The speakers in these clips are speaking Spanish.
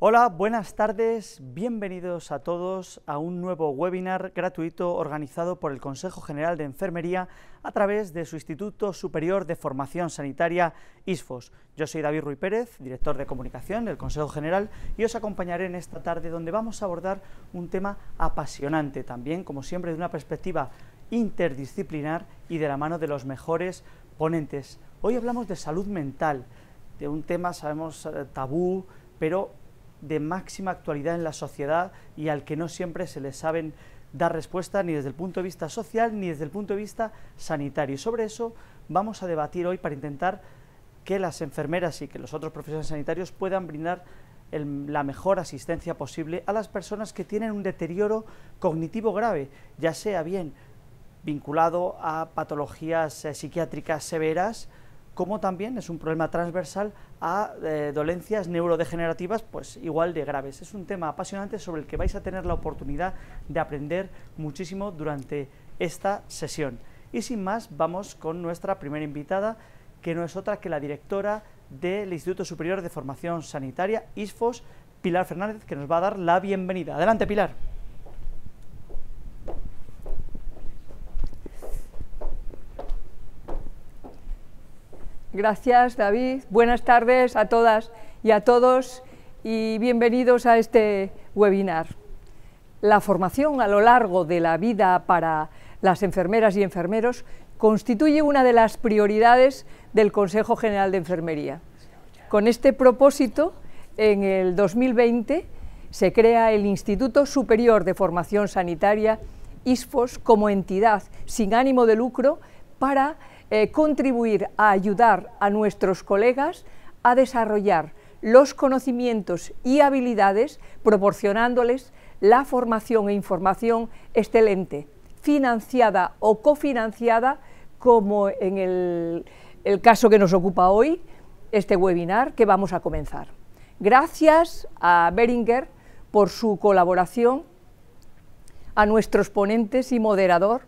Hola, buenas tardes, bienvenidos a todos a un nuevo webinar gratuito organizado por el Consejo General de Enfermería a través de su Instituto Superior de Formación Sanitaria, ISFOS. Yo soy David Ruy Pérez, director de comunicación del Consejo General, y os acompañaré en esta tarde donde vamos a abordar un tema apasionante también, como siempre, de una perspectiva interdisciplinar y de la mano de los mejores ponentes. Hoy hablamos de salud mental, de un tema, sabemos, tabú, pero de máxima actualidad en la sociedad y al que no siempre se le saben dar respuesta ni desde el punto de vista social ni desde el punto de vista sanitario. Y sobre eso vamos a debatir hoy para intentar que las enfermeras y que los otros profesionales sanitarios puedan brindar la mejor asistencia posible a las personas que tienen un deterioro cognitivo grave, ya sea bien vinculado a patologías psiquiátricas severas, como también es un problema transversal a dolencias neurodegenerativas pues igual de graves. Es un tema apasionante sobre el que vais a tener la oportunidad de aprender muchísimo durante esta sesión. Y sin más, vamos con nuestra primera invitada, que no es otra que la directora del Instituto Superior de Formación Sanitaria, ISFOS, Pilar Fernández, que nos va a dar la bienvenida. Adelante, Pilar. Gracias, David. Buenas tardes a todas y a todos y bienvenidos a este webinar. La formación a lo largo de la vida para las enfermeras y enfermeros constituye una de las prioridades del Consejo General de Enfermería. Con este propósito, en el 2020 se crea el Instituto Superior de Formación Sanitaria, ISFOS, como entidad sin ánimo de lucro para contribuir a ayudar a nuestros colegas a desarrollar los conocimientos y habilidades, proporcionándoles la formación e información excelente, financiada o cofinanciada, como en el caso que nos ocupa hoy, este webinar que vamos a comenzar. Gracias a Beringer por su colaboración, a nuestros ponentes y moderador,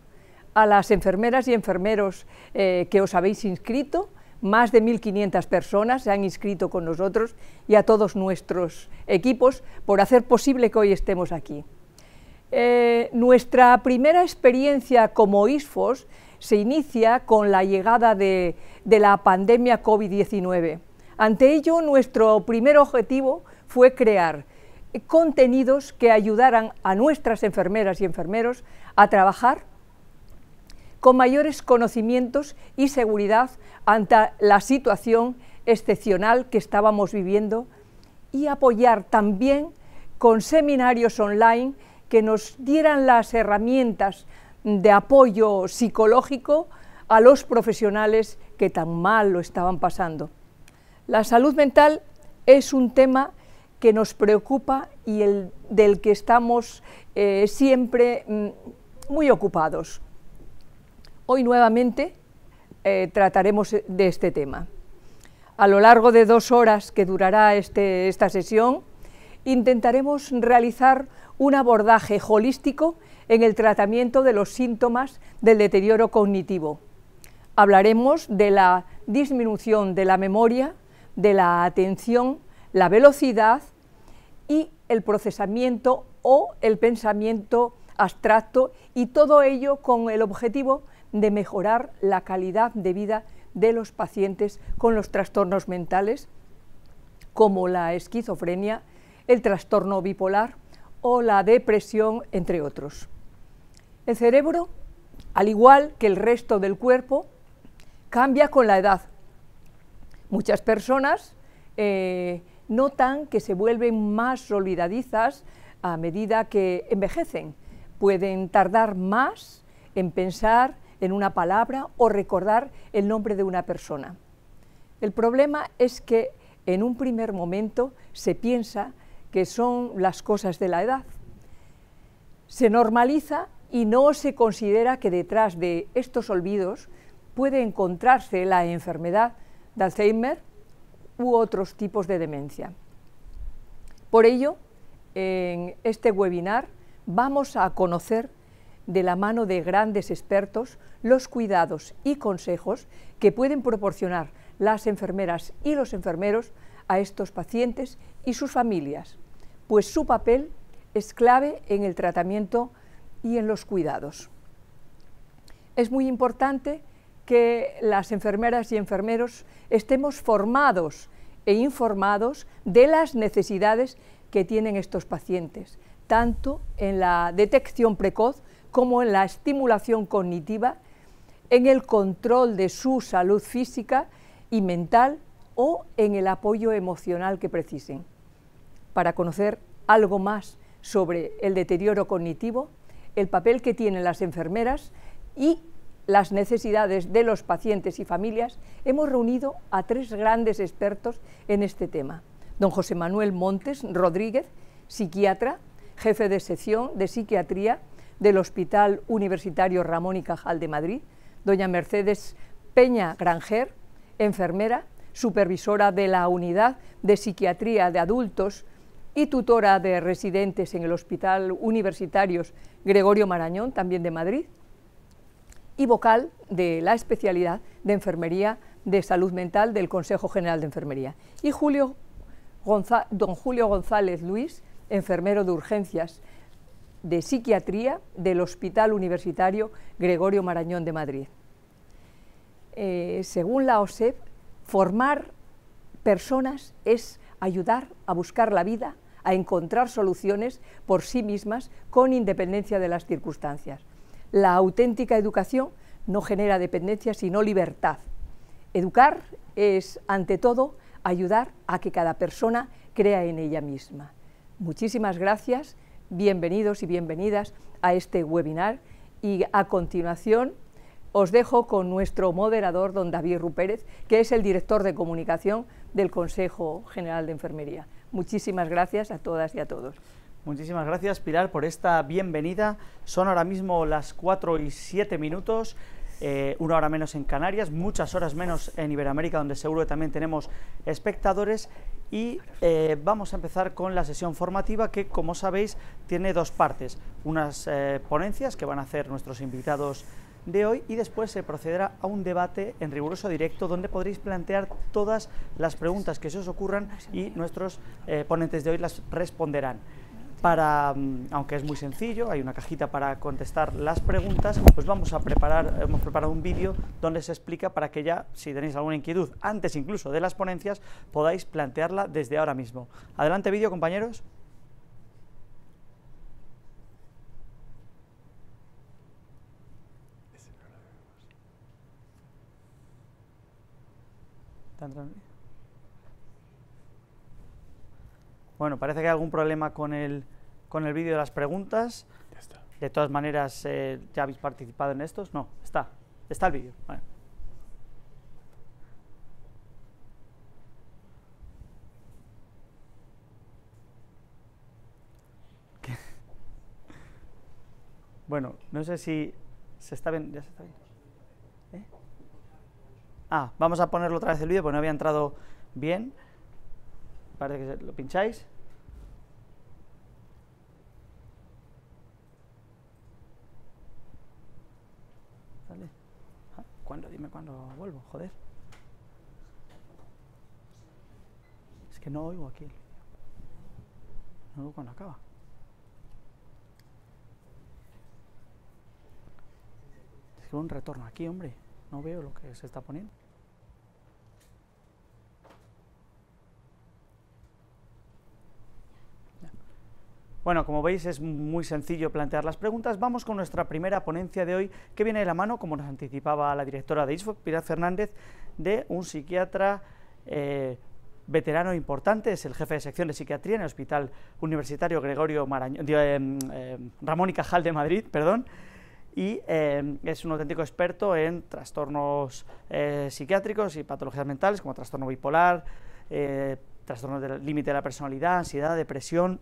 a las enfermeras y enfermeros que os habéis inscrito, más de 1.500 personas se han inscrito con nosotros, y a todos nuestros equipos por hacer posible que hoy estemos aquí. Nuestra primera experiencia como ISFOS se inicia con la llegada de la pandemia COVID-19. Ante ello, nuestro primer objetivo fue crear contenidos que ayudaran a nuestras enfermeras y enfermeros a trabajar con mayores conocimientos y seguridad ante la situación excepcional que estábamos viviendo, y apoyar también con seminarios online que nos dieran las herramientas de apoyo psicológico a los profesionales que tan mal lo estaban pasando. La salud mental es un tema que nos preocupa y del que estamos siempre muy ocupados. Hoy nuevamente trataremos de este tema. A lo largo de 2 horas que durará esta sesión, intentaremos realizar un abordaje holístico en el tratamiento de los síntomas del deterioro cognitivo. Hablaremos de la disminución de la memoria, de la atención, la velocidad y el procesamiento o el pensamiento abstracto, y todo ello con el objetivo de mejorar la calidad de vida de los pacientes con los trastornos mentales, como la esquizofrenia, el trastorno bipolar o la depresión, entre otros. El cerebro, al igual que el resto del cuerpo, cambia con la edad. Muchas personas notan que se vuelven más olvidadizas a medida que envejecen. Pueden tardar más en pensar en una palabra o recordar el nombre de una persona. El problema es que en un primer momento se piensa que son las cosas de la edad. Se normaliza y no se considera que detrás de estos olvidos puede encontrarse la enfermedad de Alzheimer u otros tipos de demencia. Por ello, en este webinar vamos a conocer de la mano de grandes expertos los cuidados y consejos que pueden proporcionar las enfermeras y los enfermeros a estos pacientes y sus familias. pues su papel es clave en el tratamiento y en los cuidados. Es muy importante que las enfermeras y enfermeros estemos formados e informados de las necesidades que tienen estos pacientes, tanto en la detección precoz como en la estimulación cognitiva, en el control de su salud física y mental o en el apoyo emocional que precisen. Para conocer algo más sobre el deterioro cognitivo, el papel que tienen las enfermeras y las necesidades de los pacientes y familias, hemos reunido a 3 grandes expertos en este tema. Don José Manuel Montes Rodríguez, psiquiatra, jefe de sección de psiquiatría del Hospital Universitario Ramón y Cajal de Madrid. Doña Mercedes Peña Granger, enfermera, supervisora de la Unidad de Psiquiatría de Adultos y tutora de residentes en el Hospital Universitario Gregorio Marañón, también de Madrid, y vocal de la especialidad de Enfermería de Salud Mental del Consejo General de Enfermería. Y don Julio González Luis, enfermero de urgencias de psiquiatría del Hospital Universitario Gregorio Marañón de Madrid. Según la OSEP, formar personas es ayudar a buscar la vida, a encontrar soluciones por sí mismas con independencia de las circunstancias. La auténtica educación no genera dependencia, sino libertad. Educar es, ante todo, ayudar a que cada persona crea en ella misma. Muchísimas gracias, bienvenidos y bienvenidas a este webinar y a continuación os dejo con nuestro moderador, don David Rupérez, que es el director de comunicación del Consejo General de Enfermería. Muchísimas gracias a todas y a todos. Muchísimas gracias, Pilar, por esta bienvenida. Son ahora mismo las 4:07, 1 hora menos en Canarias, muchas horas menos en Iberoamérica, donde seguro que también tenemos espectadores. Y vamos a empezar con la sesión formativa que, como sabéis, tiene 2 partes. Unas ponencias que van a hacer nuestros invitados de hoy y después se procederá a un debate en riguroso directo donde podréis plantear todas las preguntas que se os ocurran y nuestros ponentes de hoy las responderán. Aunque es muy sencillo, hay una cajita para contestar las preguntas, pues hemos preparado un vídeo donde se explica para que ya, si tenéis alguna inquietud, antes incluso de las ponencias, podáis plantearla desde ahora mismo. Adelante vídeo, compañeros. Bueno, parece que hay algún problema con el vídeo de las preguntas. Ya está. De todas maneras, ¿ya habéis participado en estos? No, está el vídeo. Vale. Bueno, no sé si se está bien. ¿Ya se está bien? Vamos a ponerlo otra vez el vídeo porque no había entrado bien. Parece que lo pincháis. Dale. Dime cuándo vuelvo, joder. Es que no oigo aquí. No oigo cuando acaba. Es que un retorno aquí, hombre. No veo lo que se está poniendo. Bueno, como veis es muy sencillo plantear las preguntas. Vamos con nuestra primera ponencia de hoy, que viene de la mano, como nos anticipaba la directora de ISFOC, Pilar Fernández, de un psiquiatra veterano importante, es el jefe de sección de psiquiatría en el Hospital Universitario Gregorio Ramón y Cajal de Madrid, y es un auténtico experto en trastornos psiquiátricos y patologías mentales, como trastorno bipolar, trastornos del límite de la personalidad, ansiedad, depresión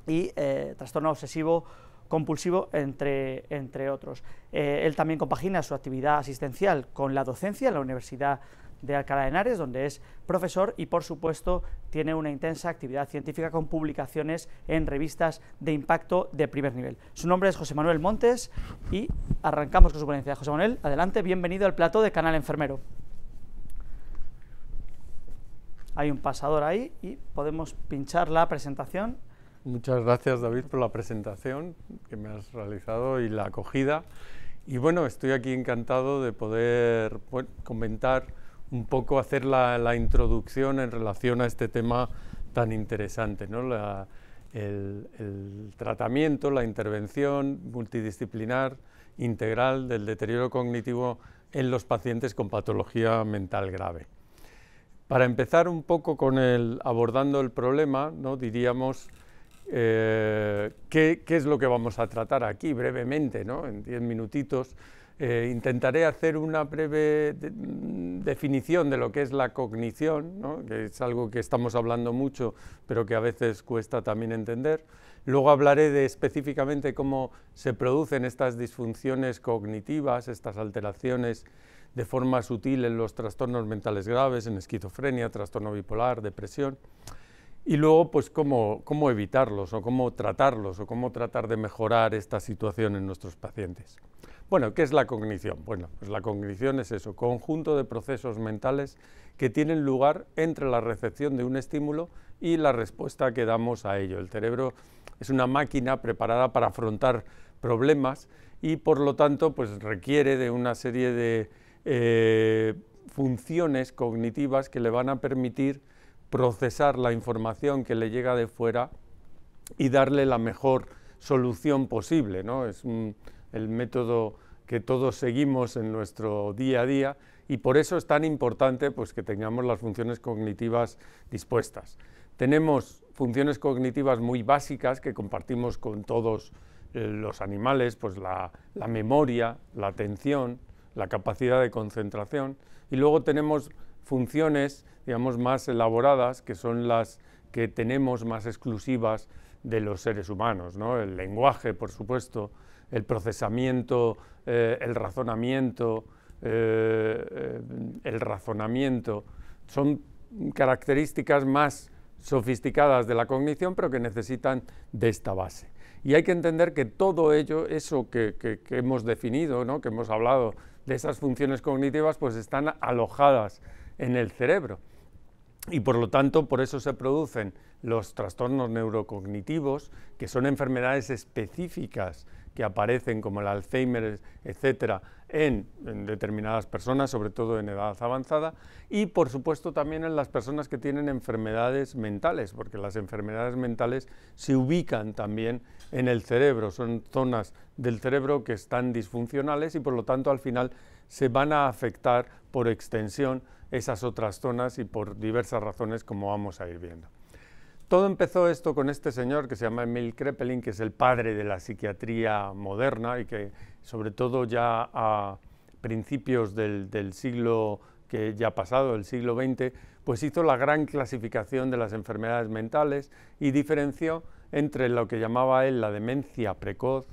y trastorno obsesivo compulsivo, entre otros. Él también compagina su actividad asistencial con la docencia en la Universidad de Alcalá de Henares, donde es profesor y, por supuesto, tiene una intensa actividad científica con publicaciones en revistas de impacto de primer nivel. Su nombre es José Manuel Montes y arrancamos con su ponencia. José Manuel, adelante, bienvenido al plató de Canal Enfermero. Hay un pasador ahí y podemos pinchar la presentación. Muchas gracias, David, por la presentación que me has realizado y la acogida. Y bueno, estoy aquí encantado de poder comentar un poco, hacer la introducción en relación a este tema tan interesante, ¿no? El tratamiento, la intervención multidisciplinar integral del deterioro cognitivo en los pacientes con patología mental grave. Para empezar un poco con abordando el problema, ¿no? Diríamos ¿qué es lo que vamos a tratar aquí brevemente, ¿no? En 10 minutitos. Intentaré hacer una breve definición de lo que es la cognición, ¿no? Que es algo que estamos hablando mucho, pero que a veces cuesta también entender. Luego hablaré específicamente cómo se producen estas disfunciones cognitivas, estas alteraciones de forma sutil en los trastornos mentales graves, en esquizofrenia, trastorno bipolar, depresión. Y luego, pues, cómo evitarlos, o cómo tratarlos, o cómo tratar de mejorar esta situación en nuestros pacientes. Bueno, ¿qué es la cognición? Bueno, pues la cognición es eso, conjunto de procesos mentales que tienen lugar entre la recepción de un estímulo y la respuesta que damos a ello. El cerebro es una máquina preparada para afrontar problemas y, por lo tanto, pues requiere de una serie de funciones cognitivas que le van a permitir procesar la información que le llega de fuera y darle la mejor solución posible, ¿no? Es el método que todos seguimos en nuestro día a día y por eso es tan importante, pues, que tengamos las funciones cognitivas dispuestas. Tenemos funciones cognitivas muy básicas que compartimos con todos los animales, pues la memoria, la atención, la capacidad de concentración, y luego tenemos funciones, digamos, más elaboradas, que son las que tenemos más exclusivas de los seres humanos, ¿no? El lenguaje, por supuesto, el procesamiento, el razonamiento, son características más sofisticadas de la cognición, pero que necesitan de esta base. Y hay que entender que todo ello, eso que hemos definido, ¿no? Que hemos hablado de esas funciones cognitivas, pues están alojadas en el cerebro. Y por lo tanto, por eso se producen los trastornos neurocognitivos, que son enfermedades específicas que aparecen como el Alzheimer, etcétera, en determinadas personas, sobre todo en edad avanzada, y por supuesto también en las personas que tienen enfermedades mentales, porque las enfermedades mentales se ubican también en el cerebro, son zonas del cerebro que están disfuncionales y por lo tanto al final se van a afectar por extensión esas otras zonas y por diversas razones, como vamos a ir viendo. Todo empezó esto con este señor que se llama Emil Kraepelin, que es el padre de la psiquiatría moderna y que sobre todo ya a principios del siglo que ya ha pasado, el siglo XX, pues hizo la gran clasificación de las enfermedades mentales y diferenció entre lo que llamaba él la demencia precoz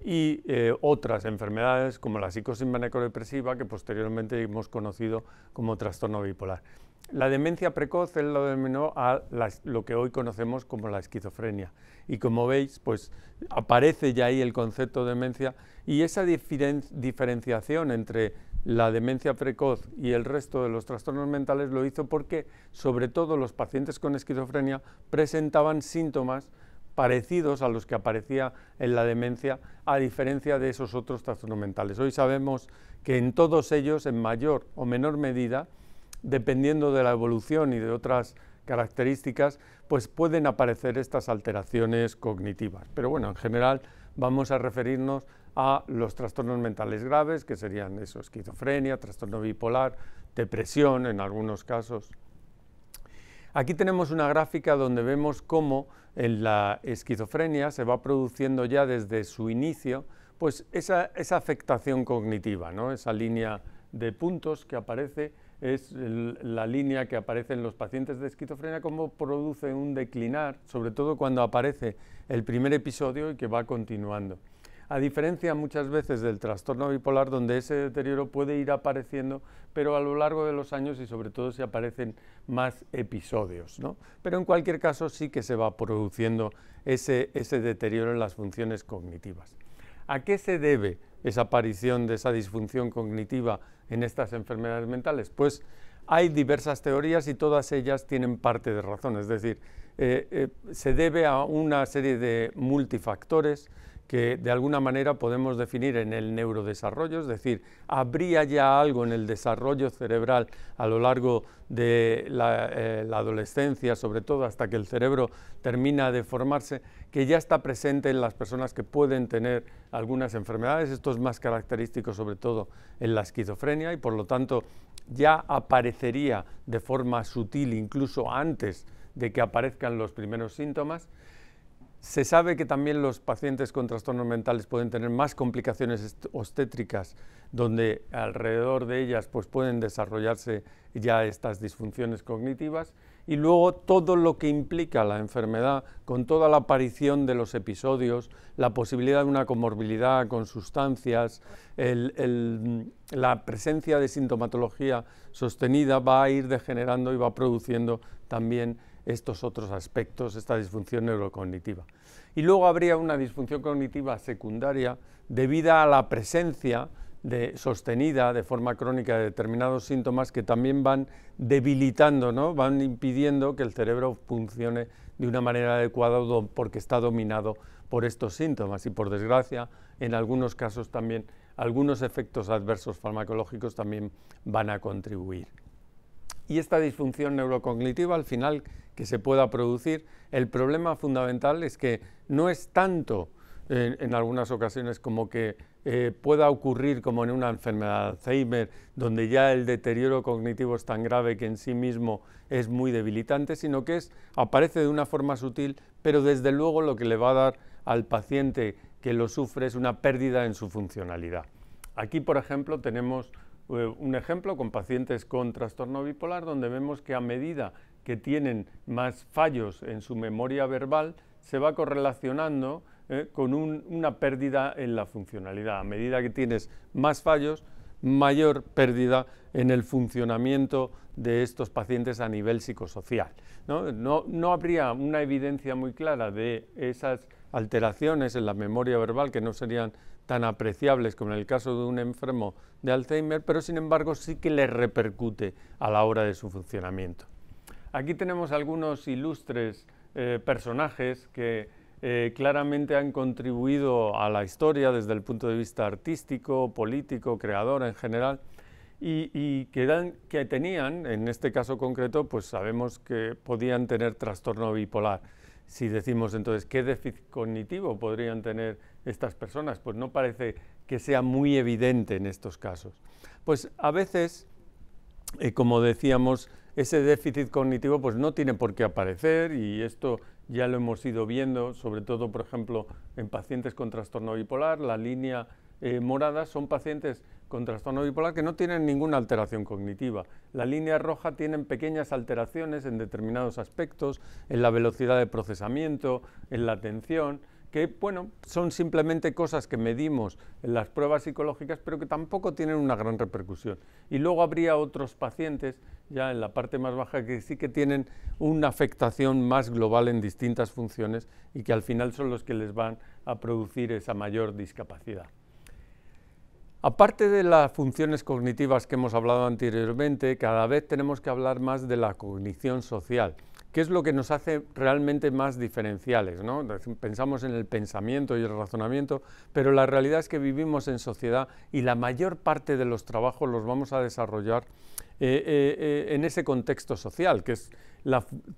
y otras enfermedades como la psicosis maníaco-depresiva, que posteriormente hemos conocido como trastorno bipolar. La demencia precoz él lo denominó a lo que hoy conocemos como la esquizofrenia. Y como veis, pues aparece ya ahí el concepto de demencia y esa diferenciación entre la demencia precoz y el resto de los trastornos mentales lo hizo porque, sobre todo, los pacientes con esquizofrenia presentaban síntomas parecidos a los que aparecía en la demencia, a diferencia de esos otros trastornos mentales. Hoy sabemos que en todos ellos, en mayor o menor medida, dependiendo de la evolución y de otras características, pues pueden aparecer estas alteraciones cognitivas. Pero bueno, en general vamos a referirnos a los trastornos mentales graves, que serían eso, esquizofrenia, trastorno bipolar, depresión en algunos casos. Aquí tenemos una gráfica donde vemos cómo en la esquizofrenia se va produciendo ya desde su inicio pues esa afectación cognitiva, ¿no? Esa línea de puntos que aparece es la línea que aparece en los pacientes de esquizofrenia, cómo produce un declinar, sobre todo cuando aparece el primer episodio y que va continuando. A diferencia muchas veces del trastorno bipolar, donde ese deterioro puede ir apareciendo, pero a lo largo de los años y sobre todo si aparecen más episodios, ¿no? Pero en cualquier caso sí que se va produciendo ese deterioro en las funciones cognitivas. ¿A qué se debe esa aparición de esa disfunción cognitiva en estas enfermedades mentales? Pues hay diversas teorías y todas ellas tienen parte de razón, es decir, se debe a una serie de multifactores que de alguna manera podemos definir en el neurodesarrollo, es decir, habría ya algo en el desarrollo cerebral a lo largo de la adolescencia, sobre todo hasta que el cerebro termina de formarse, que ya está presente en las personas que pueden tener algunas enfermedades. Esto es más característico sobre todo en la esquizofrenia y por lo tanto ya aparecería de forma sutil incluso antes de que aparezcan los primeros síntomas. Se sabe que también los pacientes con trastornos mentales pueden tener más complicaciones obstétricas, donde alrededor de ellas pues, pueden desarrollarse ya estas disfunciones cognitivas, y luego todo lo que implica la enfermedad, con toda la aparición de los episodios, la posibilidad de una comorbilidad con sustancias, la presencia de sintomatología sostenida va a ir degenerando y va produciendo también estos otros aspectos, esta disfunción neurocognitiva. Y luego habría una disfunción cognitiva secundaria debida a la presencia sostenida de forma crónica de determinados síntomas que también van debilitando, ¿no? Van impidiendo que el cerebro funcione de una manera adecuada porque está dominado por estos síntomas y por desgracia en algunos casos también algunos efectos adversos farmacológicos también van a contribuir. Y esta disfunción neurocognitiva al final que se pueda producir, el problema fundamental es que no es tanto en algunas ocasiones como que pueda ocurrir como en una enfermedad de Alzheimer, donde ya el deterioro cognitivo es tan grave que en sí mismo es muy debilitante, sino que aparece de una forma sutil, pero desde luego lo que le va a dar al paciente que lo sufre es una pérdida en su funcionalidad. Aquí, por ejemplo, tenemos un ejemplo con pacientes con trastorno bipolar, donde vemos que a medida que tienen más fallos en su memoria verbal, se va correlacionando con una pérdida en la funcionalidad. A medida que tienes más fallos, mayor pérdida en el funcionamiento de estos pacientes a nivel psicosocial, ¿no? No habría una evidencia muy clara de esas alteraciones en la memoria verbal que no serían tan apreciables como en el caso de un enfermo de Alzheimer, pero sin embargo sí que le repercute a la hora de su funcionamiento. Aquí tenemos algunos ilustres personajes que claramente han contribuido a la historia desde el punto de vista artístico, político, creador en general, y que tenían, en este caso concreto, pues sabemos que podían tener trastorno bipolar. Si decimos entonces, ¿qué déficit cognitivo podrían tener estas personas? Pues no parece que sea muy evidente en estos casos. Pues a veces, como decíamos, ese déficit cognitivo pues no tiene por qué aparecer, y esto ya lo hemos ido viendo, sobre todo, por ejemplo, en pacientes con trastorno bipolar. La línea morada son pacientes con trastorno bipolar que no tienen ninguna alteración cognitiva. La línea roja tienen pequeñas alteraciones en determinados aspectos, en la velocidad de procesamiento, en la atención, que bueno, son simplemente cosas que medimos en las pruebas psicológicas, pero que tampoco tienen una gran repercusión. Y luego habría otros pacientes, ya en la parte más baja, que sí que tienen una afectación más global en distintas funciones y que al final son los que les van a producir esa mayor discapacidad. Aparte de las funciones cognitivas que hemos hablado anteriormente, cada vez tenemos que hablar más de la cognición social, que es lo que nos hace realmente más diferenciales, ¿no? Pensamos en el pensamiento y el razonamiento, pero la realidad es que vivimos en sociedad y la mayor parte de los trabajos los vamos a desarrollar en ese contexto social, que es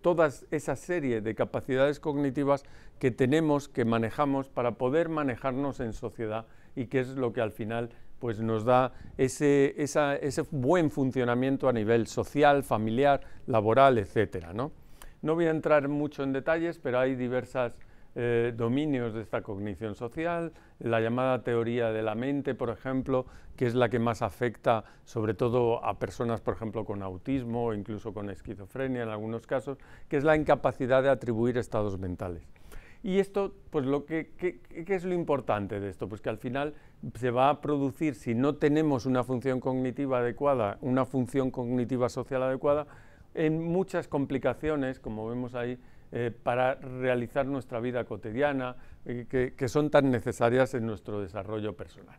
toda esa serie de capacidades cognitivas que tenemos, que manejamos para poder manejarnos en sociedad, y que es lo que al final pues nos da ese buen funcionamiento a nivel social, familiar, laboral, etcétera, ¿no? No voy a entrar mucho en detalles, pero hay diversos dominios de esta cognición social. La llamada teoría de la mente, por ejemplo, que es la que más afecta sobre todo a personas, por ejemplo, con autismo o incluso con esquizofrenia en algunos casos, que es la incapacidad de atribuir estados mentales. Y esto, pues ¿qué es lo importante de esto? Pues que al final se va a producir, si no tenemos una función cognitiva adecuada, una función cognitiva social adecuada, en muchas complicaciones, como vemos ahí, para realizar nuestra vida cotidiana, que son tan necesarias en nuestro desarrollo personal.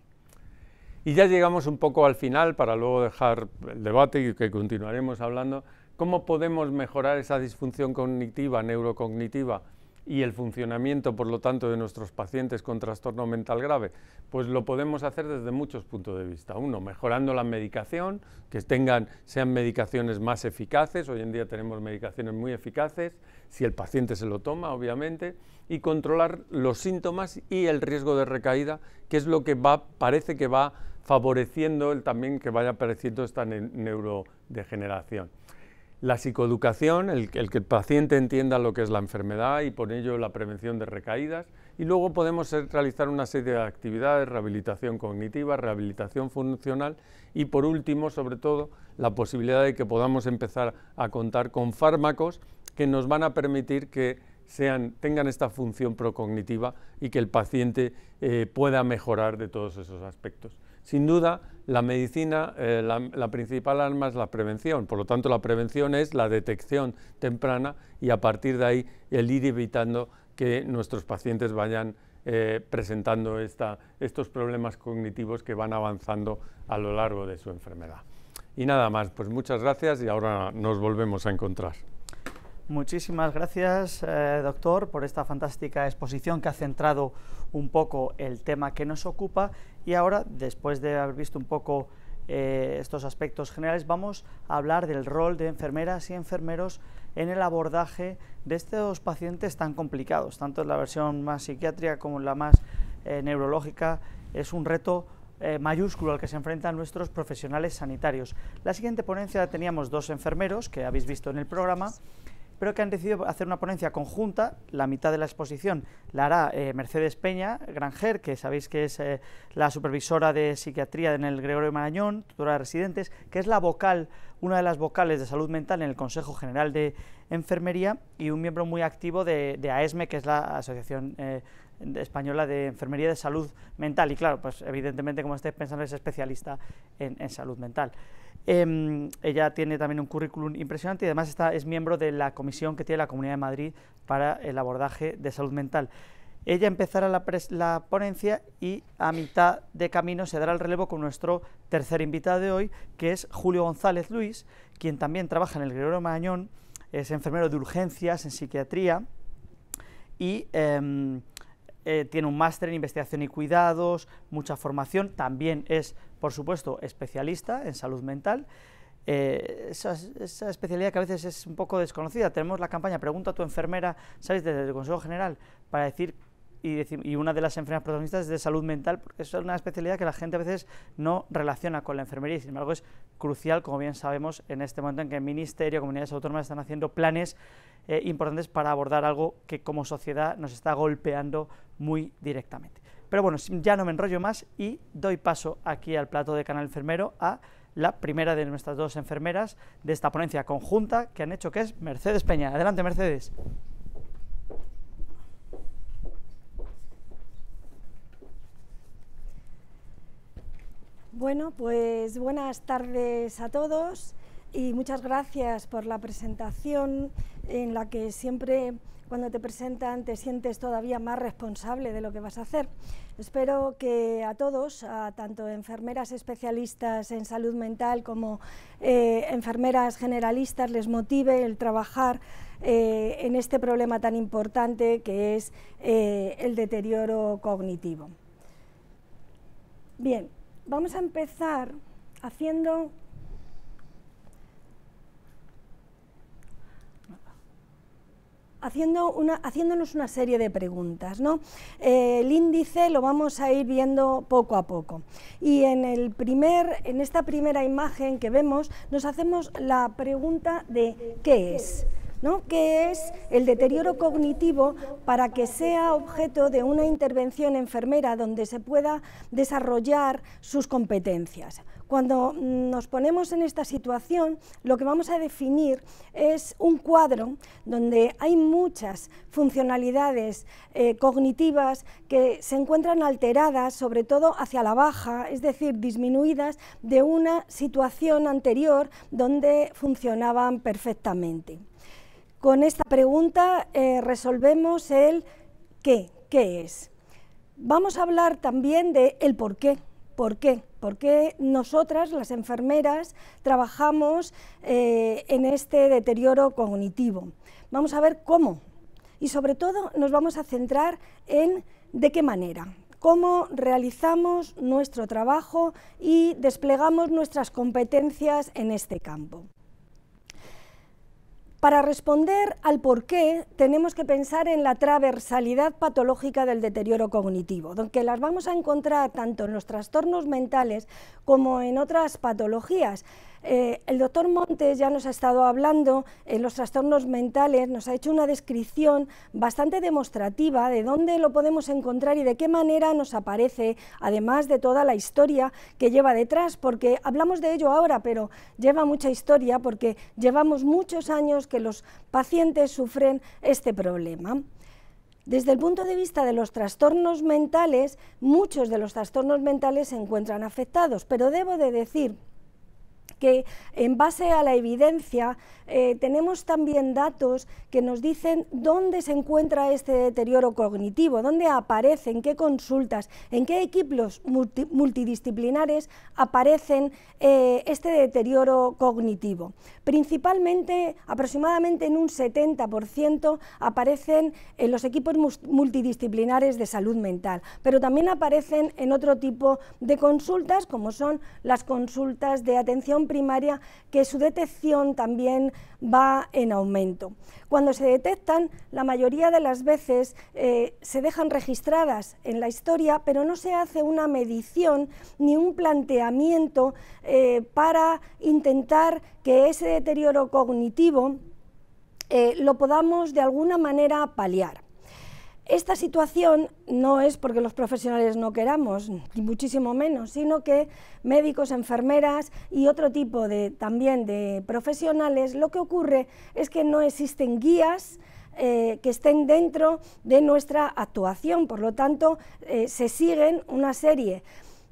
Y ya llegamos un poco al final, para luego dejar el debate y que continuaremos hablando, ¿cómo podemos mejorar esa disfunción cognitiva, neurocognitiva, y el funcionamiento, por lo tanto, de nuestros pacientes con trastorno mental grave? Pues lo podemos hacer desde muchos puntos de vista. Uno, mejorando la medicación, que sean medicaciones más eficaces. Hoy en día tenemos medicaciones muy eficaces, si el paciente se lo toma, obviamente, y controlar los síntomas y el riesgo de recaída, que es lo que parece que va favoreciendo también que vaya apareciendo esta neurodegeneración. La psicoeducación, el que el paciente entienda lo que es la enfermedad y por ello la prevención de recaídas, y luego podemos realizar una serie de actividades, rehabilitación cognitiva, rehabilitación funcional y por último, sobre todo, la posibilidad de que podamos empezar a contar con fármacos que nos van a permitir que tengan esta función procognitiva y que el paciente pueda mejorar de todos esos aspectos. Sin duda, la medicina, la principal arma es la prevención, por lo tanto la prevención es la detección temprana y a partir de ahí el ir evitando que nuestros pacientes vayan presentando estos problemas cognitivos que van avanzando a lo largo de su enfermedad. Y nada más, pues muchas gracias y ahora nos volvemos a encontrar. Muchísimas gracias, doctor, por esta fantástica exposición que ha centrado un poco el tema que nos ocupa y ahora, después de haber visto un poco estos aspectos generales, vamos a hablar del rol de enfermeras y enfermeros en el abordaje de estos pacientes tan complicados, tanto en la versión más psiquiátrica como en la más neurológica. Es un reto mayúsculo al que se enfrentan nuestros profesionales sanitarios. La siguiente ponencia teníamos dos enfermeros que habéis visto en el programa, pero que han decidido hacer una ponencia conjunta. La mitad de la exposición la hará Mercedes Peña Granger, que sabéis que es la supervisora de psiquiatría en el Gregorio Marañón, tutora de residentes, que es la vocal, una de las vocales de salud mental en el Consejo General de Enfermería y un miembro muy activo de AESME, que es la Asociación Española de Enfermería de Salud Mental. Y claro, pues evidentemente, como estáis pensando, es especialista en salud mental. Ella tiene también un currículum impresionante y además es miembro de la comisión que tiene la Comunidad de Madrid para el abordaje de salud mental. Ella empezará la ponencia y a mitad de camino se dará el relevo con nuestro tercer invitado de hoy, que es Julio González Luis, quien también trabaja en el Gregorio Marañón, es enfermero de urgencias en psiquiatría y tiene un máster en investigación y cuidados, mucha formación, también es, por supuesto, especialista en salud mental. Esa especialidad que a veces es un poco desconocida. Tenemos la campaña Pregunta a tu enfermera, ¿sabes?, desde el Consejo General, para decir, y una de las enfermeras protagonistas es de salud mental, porque es una especialidad que la gente a veces no relaciona con la enfermería y sin embargo es crucial, como bien sabemos, en este momento en que el Ministerio, comunidades autónomas están haciendo planes importantes para abordar algo que como sociedad nos está golpeando muy directamente. Pero bueno, ya no me enrollo más y doy paso aquí al plato de Canal Enfermero a la primera de nuestras dos enfermeras de esta ponencia conjunta que han hecho, que es Mercedes Peña. Adelante, Mercedes. Bueno, pues buenas tardes a todos y muchas gracias por la presentación en la que siempre cuando te presentan te sientes todavía más responsable de lo que vas a hacer. Espero que a todos, a tanto enfermeras especialistas en salud mental como enfermeras generalistas, les motive el trabajar en este problema tan importante que es el deterioro cognitivo. Bien. Vamos a empezar haciéndonos una serie de preguntas, ¿no? El índice lo vamos a ir viendo poco a poco y en esta primera imagen que vemos nos hacemos la pregunta de ¿qué es? ¿No? ¿Qué es el deterioro cognitivo para que sea objeto de una intervención enfermera donde se pueda desarrollar sus competencias? Cuando nos ponemos en esta situación, lo que vamos a definir es un cuadro donde hay muchas funcionalidades cognitivas que se encuentran alteradas, sobre todo hacia la baja, es decir, disminuidas de una situación anterior donde funcionaban perfectamente. Con esta pregunta resolvemos el qué es. Vamos a hablar también de el por qué ¿Por qué? ¿Por qué nosotras, las enfermeras, trabajamos en este deterioro cognitivo? Vamos a ver cómo, y sobre todo nos vamos a centrar en de qué manera, cómo realizamos nuestro trabajo y desplegamos nuestras competencias en este campo. Para responder al por qué, tenemos que pensar en la transversalidad patológica del deterioro cognitivo, donde las vamos a encontrar tanto en los trastornos mentales como en otras patologías. El doctor Montes ya nos ha estado hablando en los trastornos mentales, nos ha hecho una descripción bastante demostrativa de dónde lo podemos encontrar y de qué manera nos aparece, además de toda la historia que lleva detrás, porque hablamos de ello ahora, pero lleva mucha historia porque llevamos muchos años que los pacientes sufren este problema. Desde el punto de vista de los trastornos mentales, muchos de los trastornos mentales se encuentran afectados, pero debo de decir que en base a la evidencia tenemos también datos que nos dicen dónde se encuentra este deterioro cognitivo, dónde aparece, en qué consultas, en qué equipos multidisciplinares aparecen este deterioro cognitivo. Principalmente, aproximadamente en un 70% aparecen en los equipos multidisciplinares de salud mental, pero también aparecen en otro tipo de consultas, como son las consultas de atención primaria, que su detección también va en aumento. Cuando se detectan, la mayoría de las veces se dejan registradas en la historia, pero no se hace una medición ni un planteamiento para intentar que ese deterioro cognitivo lo podamos de alguna manera paliar. Esta situación no es porque los profesionales no queramos, ni muchísimo menos, sino que médicos, enfermeras y otro tipo también de profesionales, lo que ocurre es que no existen guías que estén dentro de nuestra actuación, por lo tanto se siguen una serie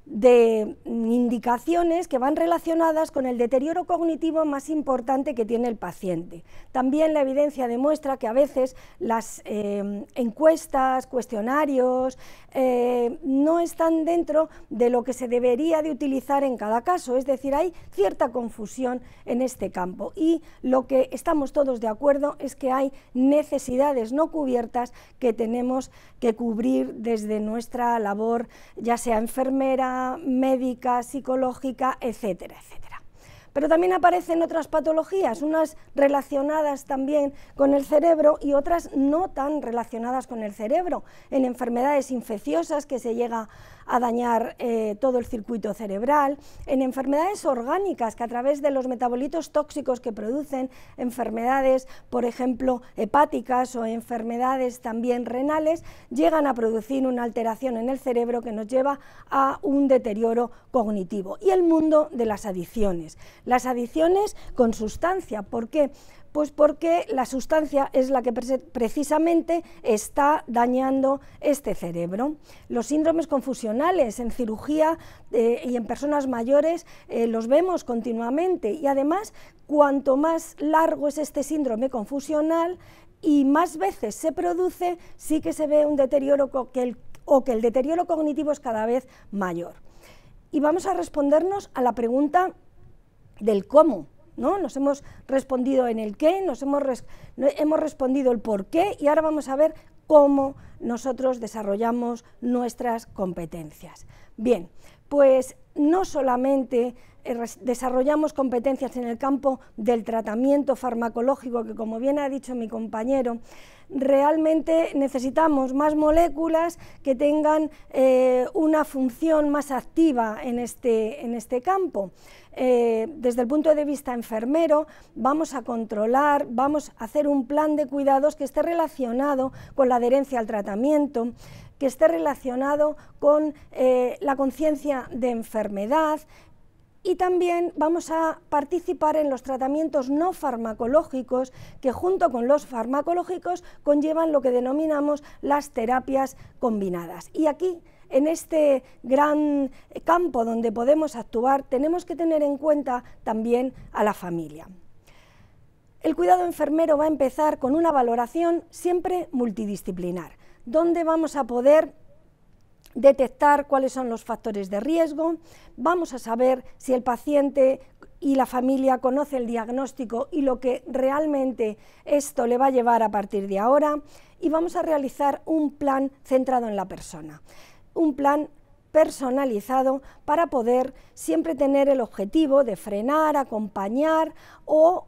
de indicaciones que van relacionadas con el deterioro cognitivo más importante que tiene el paciente. También la evidencia demuestra que a veces las encuestas, cuestionarios, no están dentro de lo que se debería de utilizar en cada caso, es decir, hay cierta confusión en este campo y lo que estamos todos de acuerdo es que hay necesidades no cubiertas que tenemos que cubrir desde nuestra labor, ya sea enfermera, médica, psicológica, etcétera, etcétera. Pero también aparecen otras patologías, unas relacionadas también con el cerebro y otras no tan relacionadas con el cerebro, en enfermedades infecciosas que se llega a dañar todo el circuito cerebral, en enfermedades orgánicas que a través de los metabolitos tóxicos que producen enfermedades, por ejemplo, hepáticas o enfermedades también renales, llegan a producir una alteración en el cerebro que nos lleva a un deterioro cognitivo. Y el mundo de las adicciones con sustancia, ¿por qué? Pues porque la sustancia es la que precisamente está dañando este cerebro. Los síndromes confusionales en cirugía y en personas mayores los vemos continuamente y además cuanto más largo es este síndrome confusional y más veces se produce, sí que se ve un deterioro que el deterioro cognitivo es cada vez mayor. Y vamos a respondernos a la pregunta del cómo, ¿no? Nos hemos respondido en el qué, hemos respondido el por qué y ahora vamos a ver cómo nosotros desarrollamos nuestras competencias. Bien, pues no solamente desarrollamos competencias en el campo del tratamiento farmacológico, que como bien ha dicho mi compañero, realmente necesitamos más moléculas que tengan una función más activa en este campo. Desde el punto de vista enfermero, vamos a controlar, vamos a hacer un plan de cuidados que esté relacionado con la adherencia al tratamiento, que esté relacionado con la conciencia de enfermedad, y también vamos a participar en los tratamientos no farmacológicos que junto con los farmacológicos conllevan lo que denominamos las terapias combinadas. Y aquí, en este gran campo donde podemos actuar, tenemos que tener en cuenta también a la familia. El cuidado enfermero va a empezar con una valoración siempre multidisciplinar, donde vamos a poder detectar cuáles son los factores de riesgo, vamos a saber si el paciente y la familia conoce el diagnóstico y lo que realmente esto le va a llevar a partir de ahora, y vamos a realizar un plan centrado en la persona, un plan personalizado para poder siempre tener el objetivo de frenar, acompañar o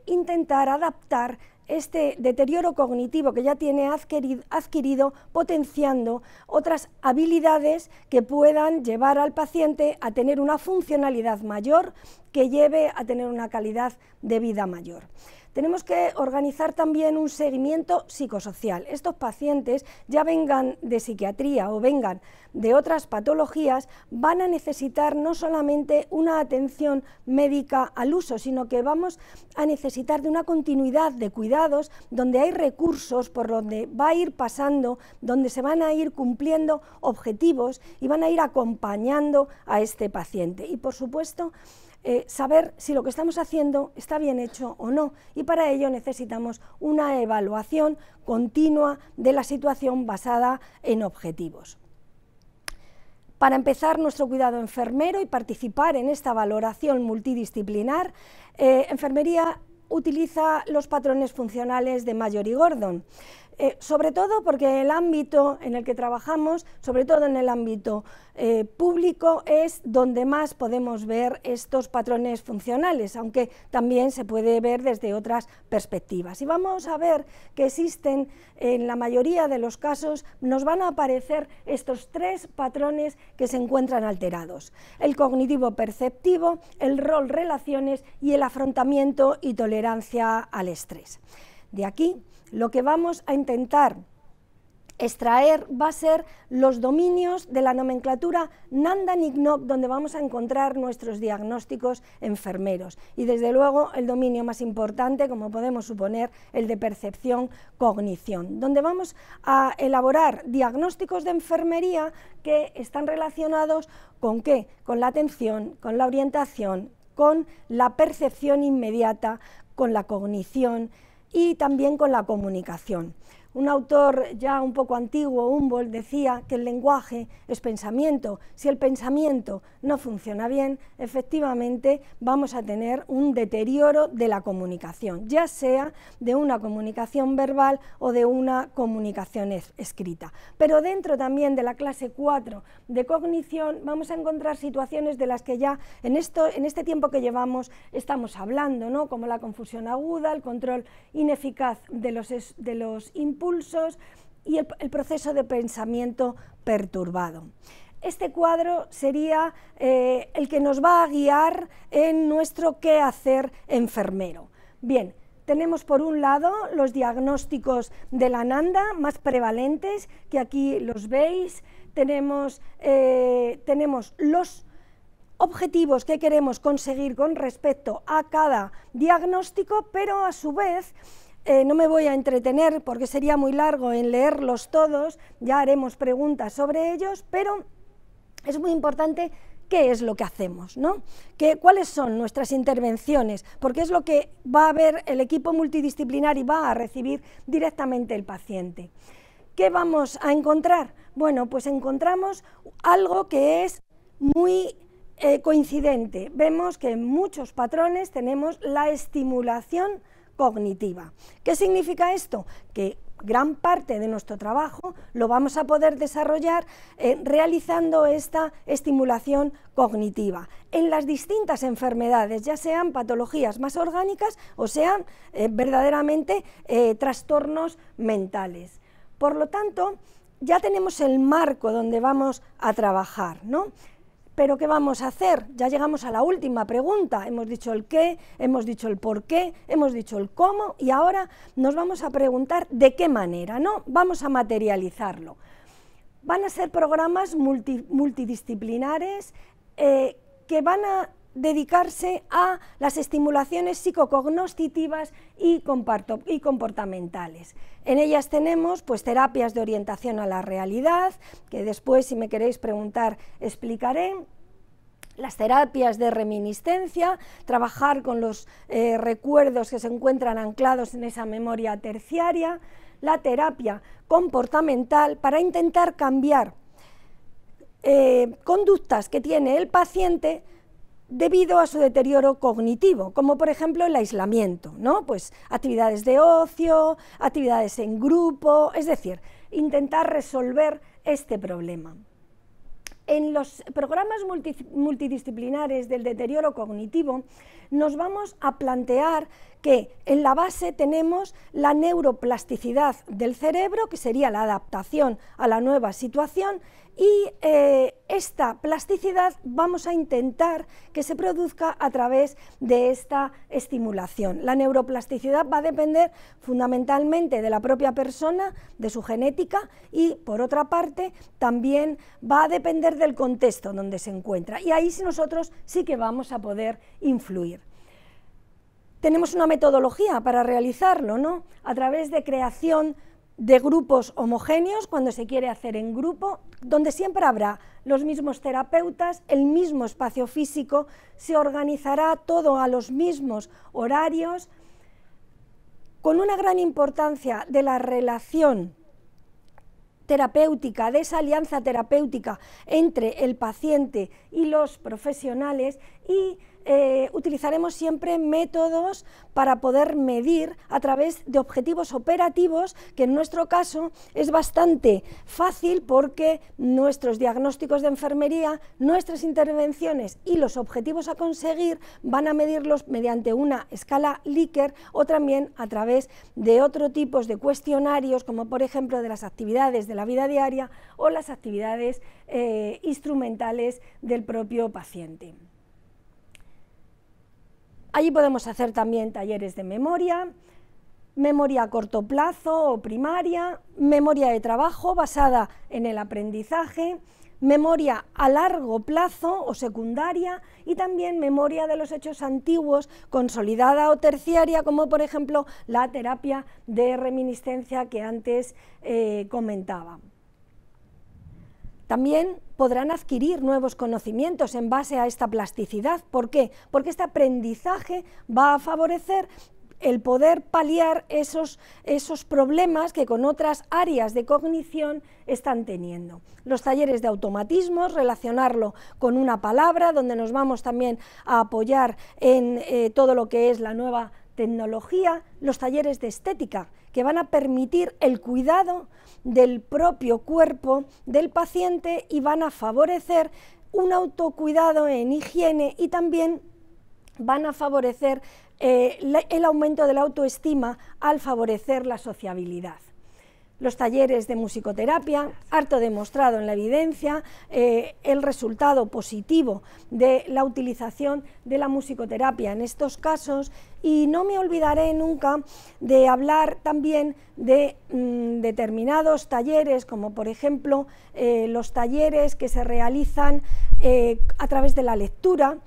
intentar adaptar este deterioro cognitivo que ya tiene adquirido, potenciando otras habilidades que puedan llevar al paciente a tener una funcionalidad mayor, que lleve a tener una calidad de vida mayor. Tenemos que organizar también un seguimiento psicosocial. Estos pacientes, ya vengan de psiquiatría o vengan de otras patologías, van a necesitar no solamente una atención médica al uso, sino que vamos a necesitar de una continuidad de cuidados donde hay recursos por donde va a ir pasando, donde se van a ir cumpliendo objetivos y van a ir acompañando a este paciente. Y por supuesto, saber si lo que estamos haciendo está bien hecho o no, y para ello necesitamos una evaluación continua de la situación basada en objetivos. Para empezar nuestro cuidado enfermero y participar en esta valoración multidisciplinar, Enfermería utiliza los patrones funcionales de Major y Gordon. Sobre todo porque el ámbito en el que trabajamos, sobre todo en el ámbito público, es donde más podemos ver estos patrones funcionales, aunque también se puede ver desde otras perspectivas. Y vamos a ver que existen, en la mayoría de los casos, nos van a aparecer estos tres patrones que se encuentran alterados: el cognitivo perceptivo, el rol relaciones y el afrontamiento y tolerancia al estrés. De aquí, lo que vamos a intentar extraer va a ser los dominios de la nomenclatura Nanda-Nicknock, donde vamos a encontrar nuestros diagnósticos enfermeros, y desde luego el dominio más importante, como podemos suponer, el de percepción-cognición, donde vamos a elaborar diagnósticos de enfermería que están relacionados ¿con qué? Con la atención, con la orientación, con la percepción inmediata, con la cognición y también con la comunicación. Un autor ya un poco antiguo, Humboldt, decía que el lenguaje es pensamiento. Si el pensamiento no funciona bien, efectivamente vamos a tener un deterioro de la comunicación, ya sea de una comunicación verbal o de una comunicación escrita. Pero dentro también de la clase 4 de cognición vamos a encontrar situaciones de las que ya en este tiempo que llevamos estamos hablando, ¿no? Como la confusión aguda, el control ineficaz de los impulsos y el proceso de pensamiento perturbado. Este cuadro sería el que nos va a guiar en nuestro quehacer enfermero. Bien, tenemos por un lado los diagnósticos de la Nanda más prevalentes, que aquí los veis. Tenemos los objetivos que queremos conseguir con respecto a cada diagnóstico, pero a su vez no me voy a entretener porque sería muy largo en leerlos todos, ya haremos preguntas sobre ellos, pero es muy importante qué es lo que hacemos, ¿no? ¿Cuáles son nuestras intervenciones? Porque es lo que va a ver el equipo multidisciplinar y va a recibir directamente el paciente. ¿Qué vamos a encontrar? Bueno, pues encontramos algo que es muy coincidente. Vemos que en muchos patrones tenemos la estimulación cognitiva. ¿Qué significa esto? Que gran parte de nuestro trabajo lo vamos a poder desarrollar realizando esta estimulación cognitiva en las distintas enfermedades, ya sean patologías más orgánicas o sean verdaderamente trastornos mentales. Por lo tanto, ya tenemos el marco donde vamos a trabajar, ¿no? Pero ¿qué vamos a hacer? Ya llegamos a la última pregunta. Hemos dicho el qué, hemos dicho el por qué, hemos dicho el cómo, y ahora nos vamos a preguntar de qué manera, ¿no? Vamos a materializarlo. Van a ser programas multidisciplinares que van a dedicarse a las estimulaciones psicocognitivas y comportamentales. En ellas tenemos pues terapias de orientación a la realidad, que después, si me queréis preguntar, explicaré. Las terapias de reminiscencia, trabajar con los recuerdos que se encuentran anclados en esa memoria terciaria. La terapia comportamental, para intentar cambiar conductas que tiene el paciente debido a su deterioro cognitivo, como por ejemplo el aislamiento, ¿no? Pues actividades de ocio, actividades en grupo, es decir, intentar resolver este problema. En los programas multidisciplinares del deterioro cognitivo nos vamos a plantear que en la base tenemos la neuroplasticidad del cerebro, que sería la adaptación a la nueva situación, y esta plasticidad vamos a intentar que se produzca a través de esta estimulación. La neuroplasticidad va a depender fundamentalmente de la propia persona, de su genética, y por otra parte también va a depender del contexto donde se encuentra, y ahí nosotros sí que vamos a poder influir. Tenemos una metodología para realizarlo, ¿no? A través de creación de grupos homogéneos, cuando se quiere hacer en grupo, donde siempre habrá los mismos terapeutas, el mismo espacio físico, se organizará todo a los mismos horarios, con una gran importancia de la relación terapéutica, de esa alianza terapéutica entre el paciente y los profesionales, y utilizaremos siempre métodos para poder medir a través de objetivos operativos, que en nuestro caso es bastante fácil porque nuestros diagnósticos de enfermería, nuestras intervenciones y los objetivos a conseguir van a medirlos mediante una escala Likert, o también a través de otro tipos de cuestionarios, como por ejemplo de las actividades de la vida diaria o las actividades instrumentales del propio paciente. Allí podemos hacer también talleres de memoria a corto plazo o primaria, memoria de trabajo basada en el aprendizaje, memoria a largo plazo o secundaria, y también memoria de los hechos antiguos consolidada o terciaria, como por ejemplo la terapia de reminiscencia que antes comentaba. También podrán adquirir nuevos conocimientos en base a esta plasticidad. ¿Por qué? Porque este aprendizaje va a favorecer el poder paliar esos problemas que con otras áreas de cognición están teniendo. Los talleres de automatismos, relacionarlo con una palabra, donde nos vamos también a apoyar en todo lo que es la nueva tecnología, los talleres de estética, que van a permitir el cuidado del propio cuerpo del paciente y van a favorecer un autocuidado en higiene, y también van a favorecer el aumento de la autoestima al favorecer la sociabilidad. Los talleres de musicoterapia, harto demostrado en la evidencia el resultado positivo de la utilización de la musicoterapia en estos casos, y no me olvidaré nunca de hablar también de determinados talleres, como por ejemplo los talleres que se realizan a través de la lectura,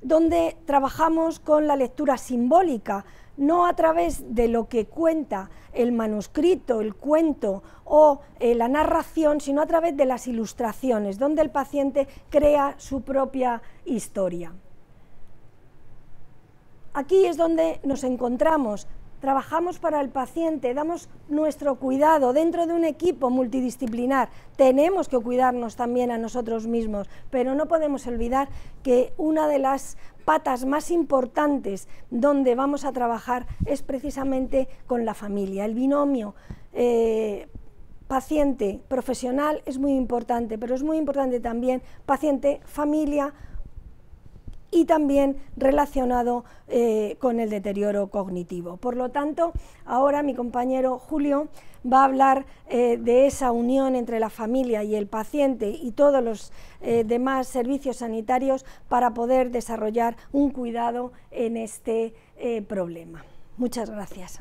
donde trabajamos con la lectura simbólica, no a través de lo que cuenta el manuscrito, el cuento o la narración, sino a través de las ilustraciones, donde el paciente crea su propia historia. Aquí es donde nos encontramos, trabajamos para el paciente, damos nuestro cuidado dentro de un equipo multidisciplinar. Tenemos que cuidarnos también a nosotros mismos, pero no podemos olvidar que una de las patas más importantes donde vamos a trabajar es precisamente con la familia. El binomio paciente-profesional es muy importante, pero es muy importante también paciente-familia, y también relacionado con el deterioro cognitivo. Por lo tanto, ahora mi compañero Julio va a hablar de esa unión entre la familia y el paciente y todos los demás servicios sanitarios para poder desarrollar un cuidado en este problema. Muchas gracias.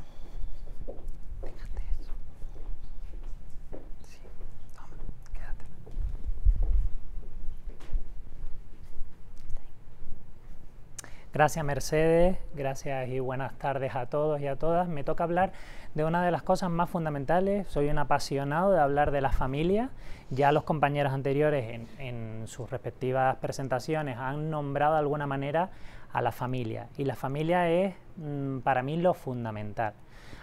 Gracias Mercedes, gracias y buenas tardes a todos y a todas. Me toca hablar de una de las cosas más fundamentales. Soy un apasionado de hablar de la familia. Ya los compañeros anteriores en sus respectivas presentaciones han nombrado de alguna manera a la familia, y la familia es para mí lo fundamental.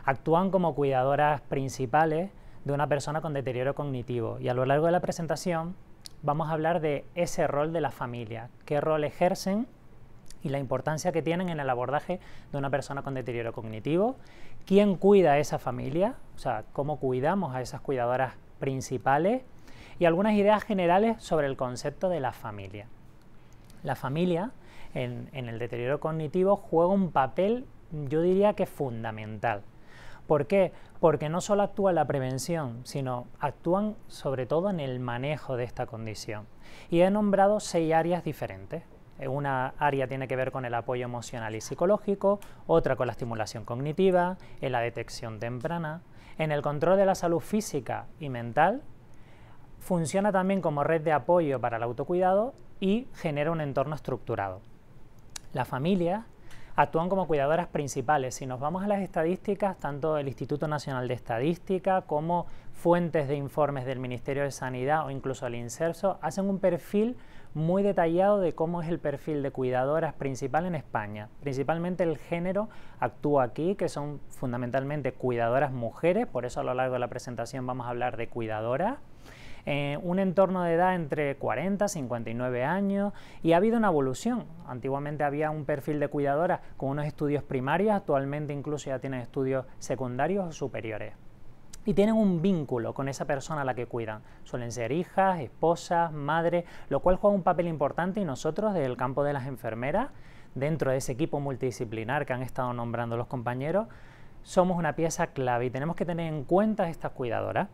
Actúan como cuidadoras principales de una persona con deterioro cognitivo, y a lo largo de la presentación vamos a hablar de ese rol de la familia, qué rol ejercen y la importancia que tienen en el abordaje de una persona con deterioro cognitivo, quién cuida a esa familia, o sea, cómo cuidamos a esas cuidadoras principales y algunas ideas generales sobre el concepto de la familia. La familia en el deterioro cognitivo juega un papel, yo diría que fundamental. ¿Por qué? Porque no solo actúa en la prevención, sino actúan sobre todo en el manejo de esta condición. Y he nombrado 6 áreas diferentes. Una área tiene que ver con el apoyo emocional y psicológico, otra con la estimulación cognitiva, en la detección temprana, en el control de la salud física y mental, funciona también como red de apoyo para el autocuidado y genera un entorno estructurado. Las familias actúan como cuidadoras principales. Si nos vamos a las estadísticas, tanto el Instituto Nacional de Estadística como fuentes de informes del Ministerio de Sanidad o incluso el INSERSO hacen un perfil muy detallado de cómo es el perfil de cuidadoras principal en España. Principalmente el género actúa aquí, que son fundamentalmente cuidadoras mujeres, por eso a lo largo de la presentación vamos a hablar de cuidadoras. Un entorno de edad entre 40 y 59 años y ha habido una evolución. Antiguamente había un perfil de cuidadora con unos estudios primarios, actualmente incluso ya tienen estudios secundarios o superiores. Y tienen un vínculo con esa persona a la que cuidan. Suelen ser hijas, esposas, madres, lo cual juega un papel importante y nosotros desde el campo de las enfermeras, dentro de ese equipo multidisciplinar que han estado nombrando los compañeros, somos una pieza clave y tenemos que tener en cuenta a estas cuidadoras.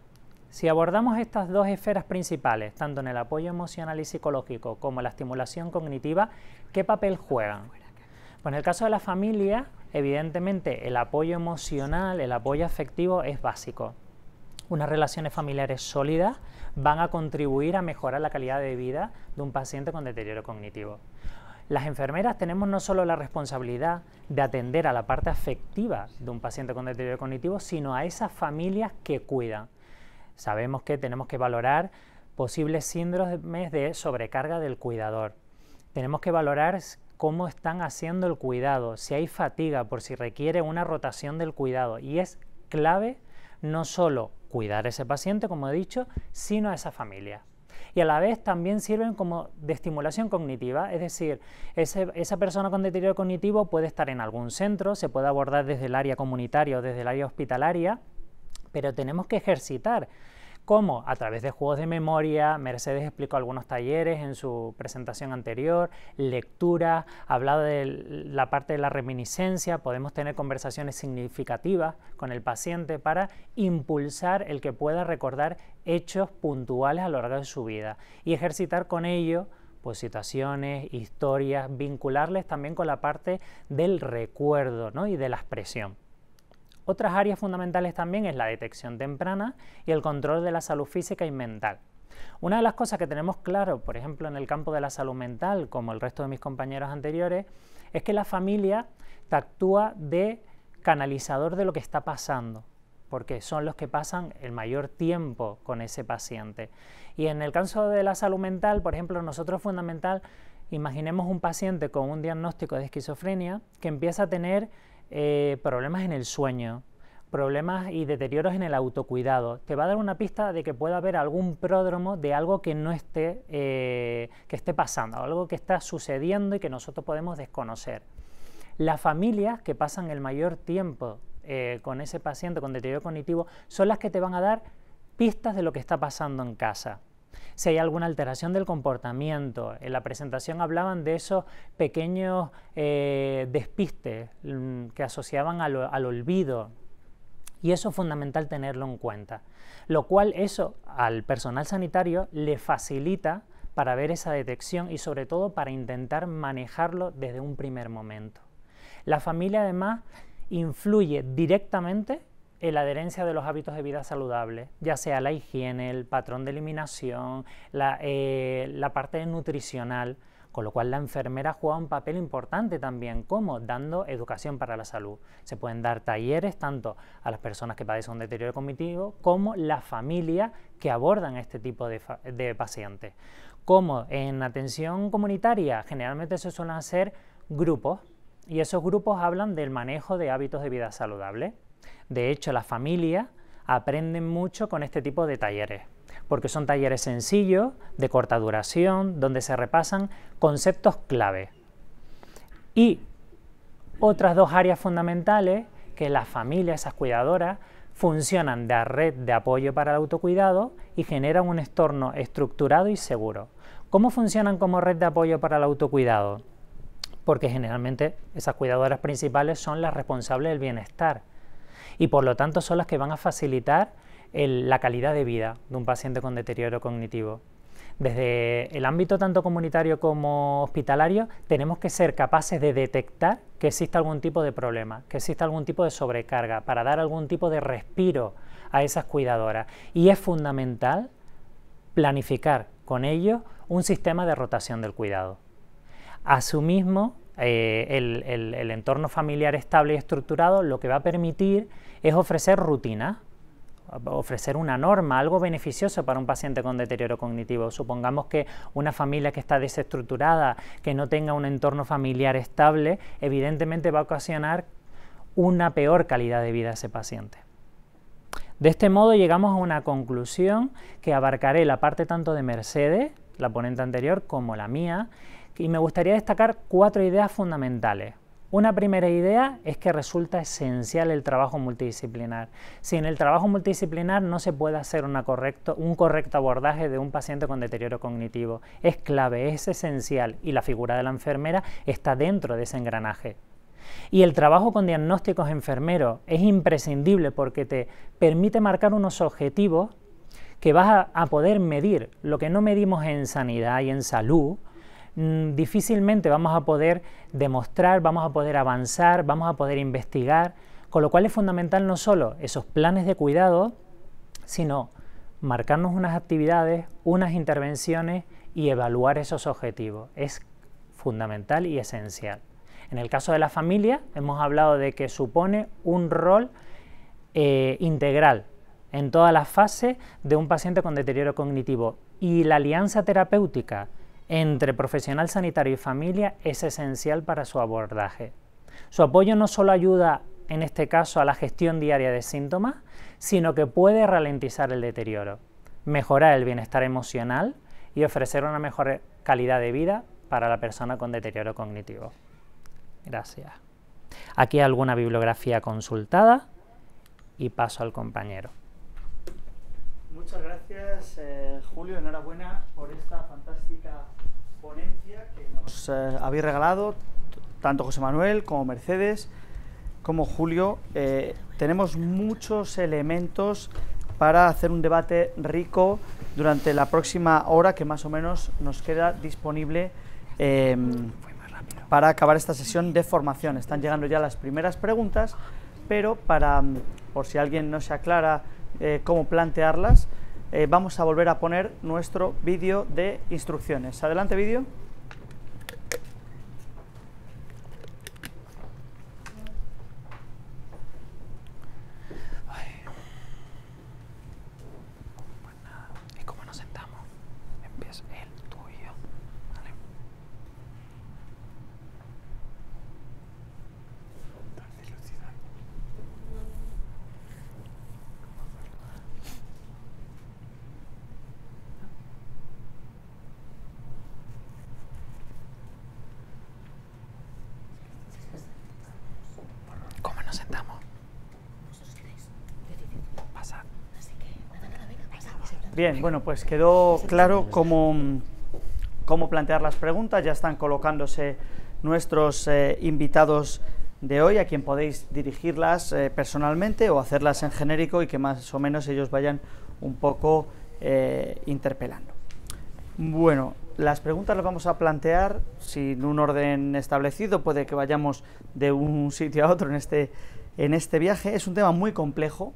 Si abordamos estas 2 esferas principales, tanto en el apoyo emocional y psicológico como la estimulación cognitiva, ¿qué papel juegan? Pues en el caso de la familia, evidentemente el apoyo emocional, el apoyo afectivo es básico. Unas relaciones familiares sólidas van a contribuir a mejorar la calidad de vida de un paciente con deterioro cognitivo. Las enfermeras tenemos no solo la responsabilidad de atender a la parte afectiva de un paciente con deterioro cognitivo, sino a esas familias que cuidan. Sabemos que tenemos que valorar posibles síndromes de sobrecarga del cuidador. Tenemos que valorar cómo están haciendo el cuidado, si hay fatiga, por si requiere una rotación del cuidado. Y es clave no solo cuidar a ese paciente, como he dicho, sino a esa familia. Y a la vez también sirven como de estimulación cognitiva, es decir, esa persona con deterioro cognitivo puede estar en algún centro, se puede abordar desde el área comunitaria o desde el área hospitalaria, pero tenemos que ejercitar. ¿Cómo? A través de juegos de memoria. Mercedes explicó algunos talleres en su presentación anterior, lectura, ha hablado de la parte de la reminiscencia, podemos tener conversaciones significativas con el paciente para impulsar el que pueda recordar hechos puntuales a lo largo de su vida y ejercitar con ello pues situaciones, historias, vincularles también con la parte del recuerdo, ¿no? Y de la expresión. Otras áreas fundamentales también es la detección temprana y el control de la salud física y mental. Una de las cosas que tenemos claro, por ejemplo, en el campo de la salud mental, como el resto de mis compañeros anteriores, es que la familia actúa de canalizador de lo que está pasando, porque son los que pasan el mayor tiempo con ese paciente. Y en el caso de la salud mental, por ejemplo, nosotros es fundamental, imaginemos un paciente con un diagnóstico de esquizofrenia que empieza a tener problemas en el sueño, problemas y deterioros en el autocuidado. Te va a dar una pista de que pueda haber algún pródromo de algo que no esté, que esté pasando, algo que está sucediendo y que nosotros podemos desconocer. Las familias que pasan el mayor tiempo con ese paciente con deterioro cognitivo son las que te van a dar pistas de lo que está pasando en casa. Si hay alguna alteración del comportamiento, en la presentación hablaban de esos pequeños despistes que asociaban al olvido, y eso es fundamental tenerlo en cuenta, lo cual eso al personal sanitario le facilita para ver esa detección y sobre todo para intentar manejarlo desde un primer momento. La familia además influye directamente en la adherencia de los hábitos de vida saludables, ya sea la higiene, el patrón de eliminación, la parte nutricional, con lo cual la enfermera juega un papel importante también, como dando educación para la salud. Se pueden dar talleres tanto a las personas que padecen un deterioro cognitivo como la familia que abordan este tipo de pacientes. Como en atención comunitaria, generalmente se suelen hacer grupos, y esos grupos hablan del manejo de hábitos de vida saludables. De hecho, las familias aprenden mucho con este tipo de talleres. porque son talleres sencillos, de corta duración, donde se repasan conceptos clave. Y otras dos áreas fundamentales, que las familias, esas cuidadoras, funcionan de red de apoyo para el autocuidado y generan un entorno estructurado y seguro. ¿Cómo funcionan como red de apoyo para el autocuidado? Porque generalmente esas cuidadoras principales son las responsables del bienestar y por lo tanto son las que van a facilitar la calidad de vida de un paciente con deterioro cognitivo. Desde el ámbito tanto comunitario como hospitalario tenemos que ser capaces de detectar que existe algún tipo de problema, que existe algún tipo de sobrecarga, para dar algún tipo de respiro a esas cuidadoras. Y es fundamental planificar con ellos un sistema de rotación del cuidado. Asimismo, el entorno familiar estable y estructurado lo que va a permitir es ofrecer rutinas, ofrecer una norma, algo beneficioso para un paciente con deterioro cognitivo. Supongamos que una familia que está desestructurada, que no tenga un entorno familiar estable, evidentemente va a ocasionar una peor calidad de vida a ese paciente. De este modo llegamos a una conclusión que abarcaré la parte tanto de Mercedes, la ponente anterior, como la mía, y me gustaría destacar 4 ideas fundamentales. Una primera idea es que resulta esencial el trabajo multidisciplinar. Sin el trabajo multidisciplinar no se puede hacer un correcto abordaje de un paciente con deterioro cognitivo. Es clave, es esencial y la figura de la enfermera está dentro de ese engranaje. Y el trabajo con diagnósticos enfermeros es imprescindible porque te permite marcar unos objetivos que vas a poder medir. Lo que no medimos en sanidad y en salud, difícilmente vamos a poder demostrar, vamos a poder avanzar, vamos a poder investigar, con lo cual es fundamental no solo esos planes de cuidado, sino marcarnos unas actividades, unas intervenciones y evaluar esos objetivos. Es fundamental y esencial. En el caso de la familia hemos hablado de que supone un rol integral en todas las fases de un paciente con deterioro cognitivo, y la alianza terapéutica entre profesional sanitario y familia es esencial para su abordaje. Su apoyo no solo ayuda, en este caso, a la gestión diaria de síntomas, sino que puede ralentizar el deterioro, mejorar el bienestar emocional y ofrecer una mejor calidad de vida para la persona con deterioro cognitivo. Gracias. Aquí alguna bibliografía consultada y paso al compañero. Muchas gracias, Julio. Enhorabuena por esta fantástica ponencia que nos habéis regalado, tanto José Manuel como Mercedes como Julio. Tenemos muchos elementos para hacer un debate rico durante la próxima hora que más o menos nos queda disponible para acabar esta sesión de formación. Están llegando ya las primeras preguntas, pero por si alguien no se aclara cómo plantearlas, vamos a volver a poner nuestro vídeo de instrucciones. Adelante, vídeo. ¿Y cómo nos sentamos? Empieza él, tú y yo. Vale. ¿Cómo nos sentamos? Pasad. Bien, bueno, pues quedó claro cómo plantear las preguntas. Ya están colocándose nuestros invitados de hoy, a quien podéis dirigirlas personalmente o hacerlas en genérico y que más o menos ellos vayan un poco interpelando. Bueno, las preguntas las vamos a plantear sin un orden establecido, puede que vayamos de un sitio a otro en este viaje. Es un tema muy complejo,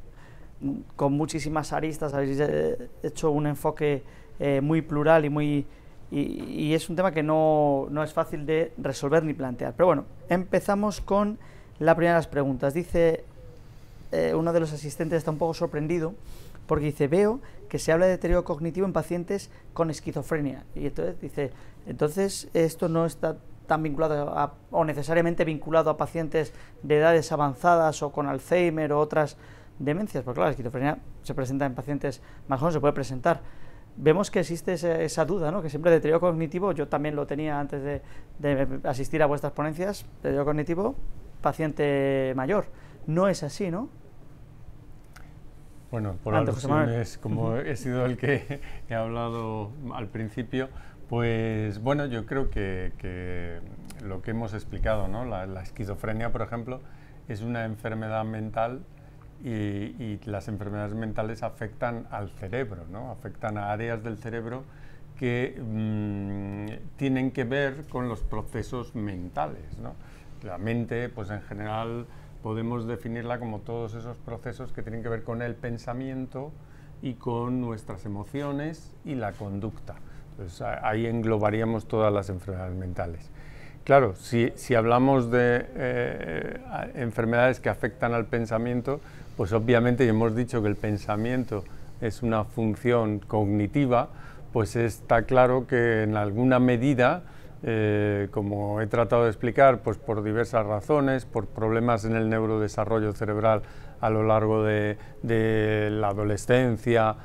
con muchísimas aristas, habéis hecho un enfoque muy plural y es un tema que no es fácil de resolver ni plantear. Pero bueno, empezamos con la primera de las preguntas. Dice, uno de los asistentes está un poco sorprendido porque dice, veo que se habla de deterioro cognitivo en pacientes con esquizofrenia. Y entonces dice, esto no está tan vinculado o necesariamente vinculado a pacientes de edades avanzadas o con Alzheimer o otras demencias, porque claro, la esquizofrenia se presenta en pacientes más jóvenes, se puede presentar. Vemos que existe esa duda, ¿no? Que siempre el deterioro cognitivo, yo también lo tenía antes de asistir a vuestras ponencias, deterioro cognitivo, paciente mayor. No es así, ¿no? Bueno, por alusiones, como he sido el que he hablado al principio, pues bueno, yo creo que lo que hemos explicado, ¿no? La esquizofrenia, por ejemplo, es una enfermedad mental y las enfermedades mentales afectan al cerebro, ¿no? Afectan a áreas del cerebro que tienen que ver con los procesos mentales, ¿no? La mente, pues en general, podemos definirla como todos esos procesos que tienen que ver con el pensamiento y con nuestras emociones y la conducta. Entonces, ahí englobaríamos todas las enfermedades mentales. Claro, si hablamos de enfermedades que afectan al pensamiento, pues obviamente, y hemos dicho que el pensamiento es una función cognitiva, pues está claro que en alguna medida, como he tratado de explicar, pues por diversas razones, por problemas en el neurodesarrollo cerebral a lo largo de la adolescencia,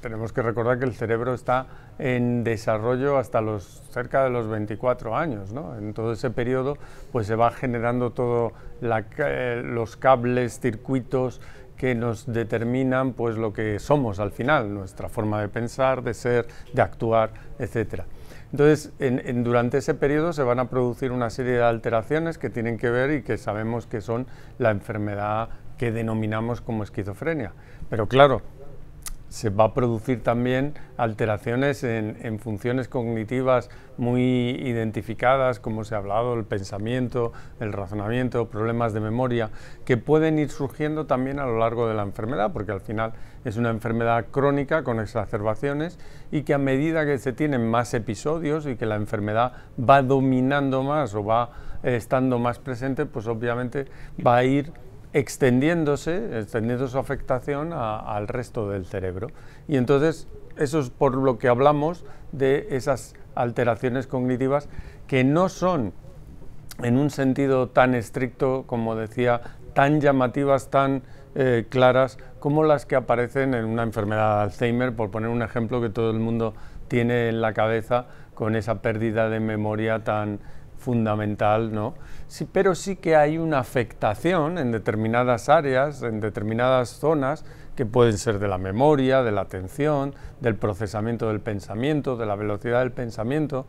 tenemos que recordar que el cerebro está en desarrollo hasta cerca de los 24 años, ¿no? En todo ese periodo pues se va generando todos los cables, circuitos que nos determinan pues lo que somos al final, nuestra forma de pensar, de ser, de actuar, etcétera. Entonces, durante ese periodo se van a producir una serie de alteraciones que tienen que ver y que sabemos que son la enfermedad que denominamos como esquizofrenia. Pero claro, se va a producir también alteraciones en funciones cognitivas muy identificadas, como se ha hablado, el pensamiento, el razonamiento, problemas de memoria, que pueden ir surgiendo también a lo largo de la enfermedad, porque al final es una enfermedad crónica con exacerbaciones y que a medida que se tienen más episodios y que la enfermedad va dominando más o va estando más presente, pues obviamente va a ir extendiendo su afectación al resto del cerebro. Y entonces eso es por lo que hablamos de esas alteraciones cognitivas que no son en un sentido tan estricto, como decía, tan llamativas, tan claras como las que aparecen en una enfermedad de Alzheimer, por poner un ejemplo que todo el mundo tiene en la cabeza con esa pérdida de memoria tan fundamental, ¿no? Sí, pero sí que hay una afectación en determinadas áreas, en determinadas zonas, que pueden ser de la memoria, de la atención, del procesamiento del pensamiento, de la velocidad del pensamiento,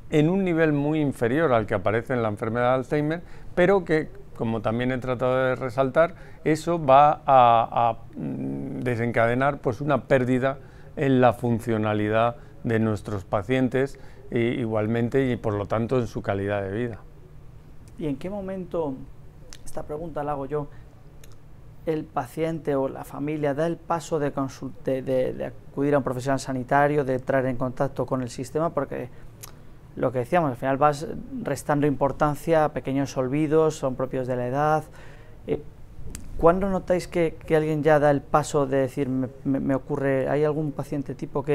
en un nivel muy inferior al que aparece en la enfermedad de Alzheimer, pero que, como también he tratado de resaltar, eso va a desencadenar pues una pérdida en la funcionalidad de nuestros pacientes, igualmente, y por lo tanto en su calidad de vida. ¿Y en qué momento, esta pregunta la hago yo, el paciente o la familia da el paso de acudir a un profesional sanitario, de entrar en contacto con el sistema? Porque lo que decíamos, al final vas restando importancia a pequeños olvidos, son propios de la edad. ¿Cuándo notáis que alguien ya da el paso de decir, me ocurre, hay algún paciente tipo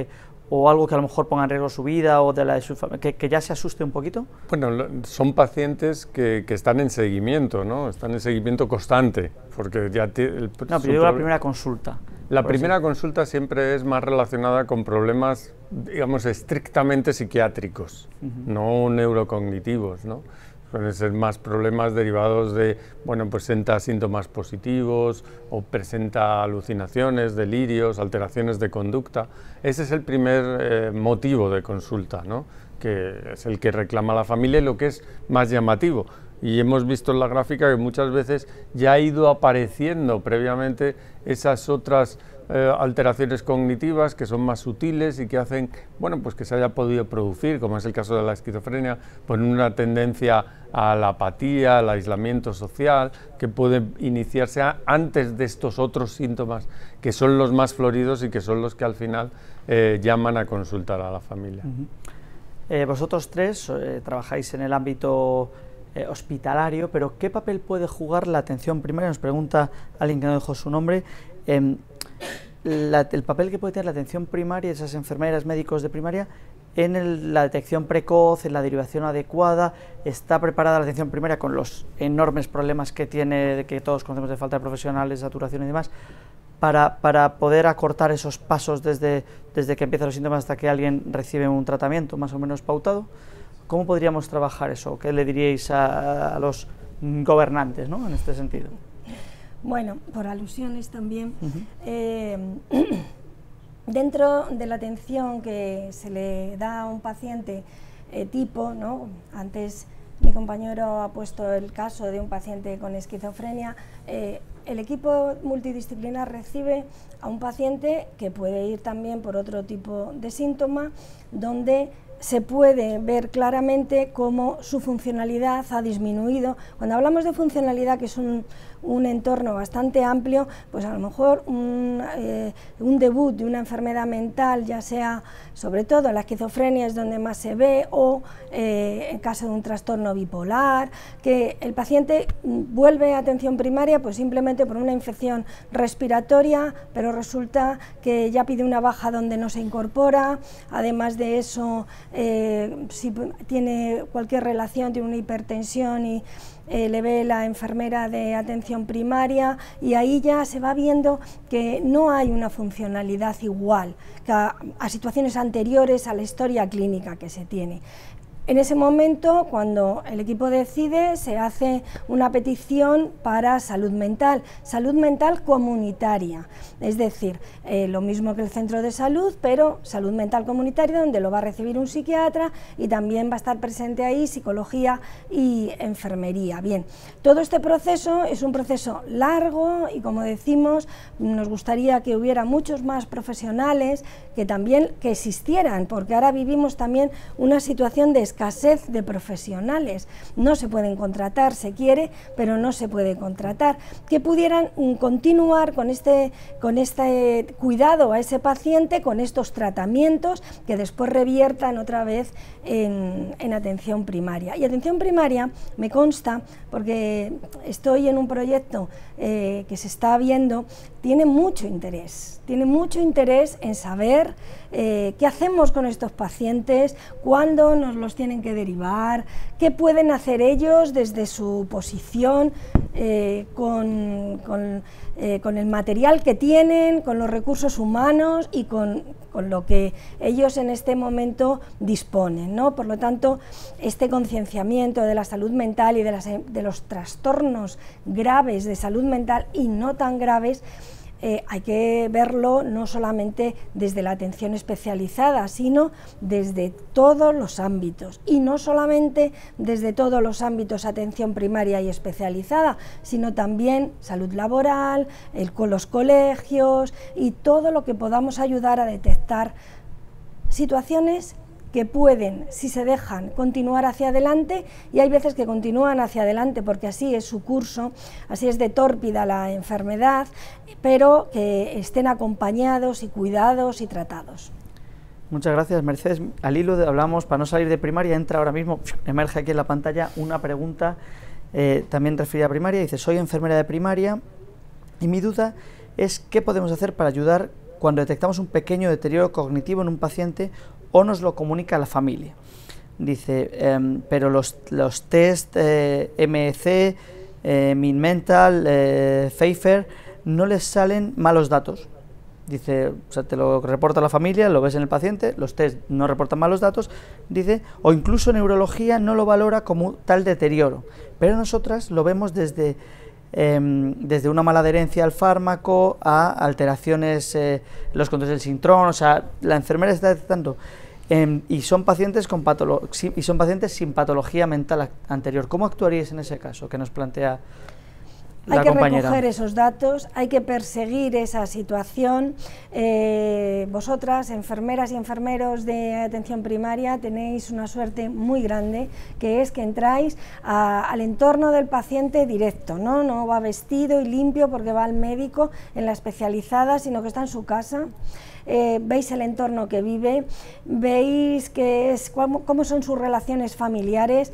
o algo que a lo mejor ponga en riesgo su vida o de la de su familia, que ya se asuste un poquito? Bueno, son pacientes que están en seguimiento, ¿no? Están en seguimiento constante, porque ya... No, pero yo digo la primera consulta. La primera consulta siempre es más relacionada con problemas, digamos, estrictamente psiquiátricos, no neurocognitivos, ¿no? Pueden ser más problemas derivados de, bueno, presenta síntomas positivos o presenta alucinaciones, delirios, alteraciones de conducta. Ese es el primer motivo de consulta, ¿no? Que es el que reclama la familia y lo que es más llamativo. Y hemos visto en la gráfica que muchas veces ya ha ido apareciendo previamente esas otras alteraciones cognitivas que son más sutiles y que hacen, bueno, pues que se haya podido producir, como es el caso de la esquizofrenia, pues una tendencia a la apatía, al aislamiento social, que puede iniciarse antes de estos otros síntomas que son los más floridos y que son los que al final llaman a consultar a la familia. Vosotros tres trabajáis en el ámbito hospitalario, pero ¿qué papel puede jugar la atención primaria? Nos pregunta alguien que no dejó su nombre. El papel que puede tener la atención primaria, esas enfermeras, médicos de primaria, en la detección precoz, en la derivación adecuada? ¿Está preparada la atención primaria con los enormes problemas que tiene, que todos conocemos, de falta de profesionales, saturación y demás, para poder acortar esos pasos desde que empiezan los síntomas hasta que alguien recibe un tratamiento más o menos pautado? ¿Cómo podríamos trabajar eso? ¿Qué le diríais a los gobernantes, ¿no?, en este sentido? Bueno, por alusiones también, dentro de la atención que se le da a un paciente tipo, ¿no?, antes mi compañero ha puesto el caso de un paciente con esquizofrenia, el equipo multidisciplinar recibe a un paciente que puede ir también por otro tipo de síntoma, donde se puede ver claramente cómo su funcionalidad ha disminuido. Cuando hablamos de funcionalidad, que es un entorno bastante amplio, pues a lo mejor un debut de una enfermedad mental, ya sea, sobre todo la esquizofrenia es donde más se ve, o en caso de un trastorno bipolar, que el paciente vuelve a atención primaria pues simplemente por una infección respiratoria, pero resulta que ya pide una baja donde no se incorpora. Además de eso, si tiene cualquier relación, tiene una hipertensión y le ve la enfermera de atención primaria, y ahí ya se va viendo que no hay una funcionalidad igual que a situaciones anteriores a la historia clínica que se tiene. En ese momento, cuando el equipo decide, se hace una petición para salud mental comunitaria, es decir, lo mismo que el centro de salud, pero salud mental comunitaria, donde lo va a recibir un psiquiatra y también va a estar presente ahí psicología y enfermería. Bien, todo este proceso es un proceso largo y, como decimos, nos gustaría que hubiera muchos más profesionales que existieran, porque ahora vivimos también una situación de escasez de profesionales. No se pueden contratar, se quiere, pero no se puede contratar, que pudieran continuar con este cuidado a ese paciente, con estos tratamientos que después reviertan otra vez en atención primaria. Y atención primaria me consta, porque estoy en un proyecto que se está viendo, tiene mucho interés en saber qué hacemos con estos pacientes, cuándo nos los tienen que derivar, qué pueden hacer ellos desde su posición, con el material que tienen, con los recursos humanos y con lo que ellos en este momento disponen, ¿no? Por lo tanto, este concienciamiento de la salud mental y de los trastornos graves de salud mental y no tan graves, hay que verlo no solamente desde la atención especializada, sino desde todos los ámbitos, y no solamente desde todos los ámbitos atención primaria y especializada, sino también salud laboral, con los colegios y todo lo que podamos ayudar a detectar situaciones que pueden, si se dejan, continuar hacia adelante, y hay veces que continúan hacia adelante porque así es su curso, así es de tórpida la enfermedad, pero que estén acompañados y cuidados y tratados. Muchas gracias, Mercedes. Al hilo hablamos, para no salir de primaria, entra ahora mismo, emerge aquí en la pantalla una pregunta también referida a primaria. Dice: soy enfermera de primaria y mi duda es qué podemos hacer para ayudar cuando detectamos un pequeño deterioro cognitivo en un paciente o nos lo comunica la familia. Dice, pero los test MEC, MinMental, Pfeiffer, no les salen malos datos. Dice, o sea, te lo reporta la familia, lo ves en el paciente, los test no reportan malos datos, dice, o incluso neurología no lo valora como tal deterioro, pero nosotras lo vemos desde una mala adherencia al fármaco a alteraciones en los controles del sintrón. O sea, la enfermera está detectando y son pacientes sin patología mental anterior. ¿Cómo actuaríais en ese caso que nos plantea la compañera? Hay que recoger esos datos, hay que perseguir esa situación. Vosotras, enfermeras y enfermeros de atención primaria, tenéis una suerte muy grande, que es que entráis al entorno del paciente directo, ¿no? No va vestido y limpio porque va al médico en la especializada, sino que está en su casa. Veis el entorno que vive, veis cómo son sus relaciones familiares.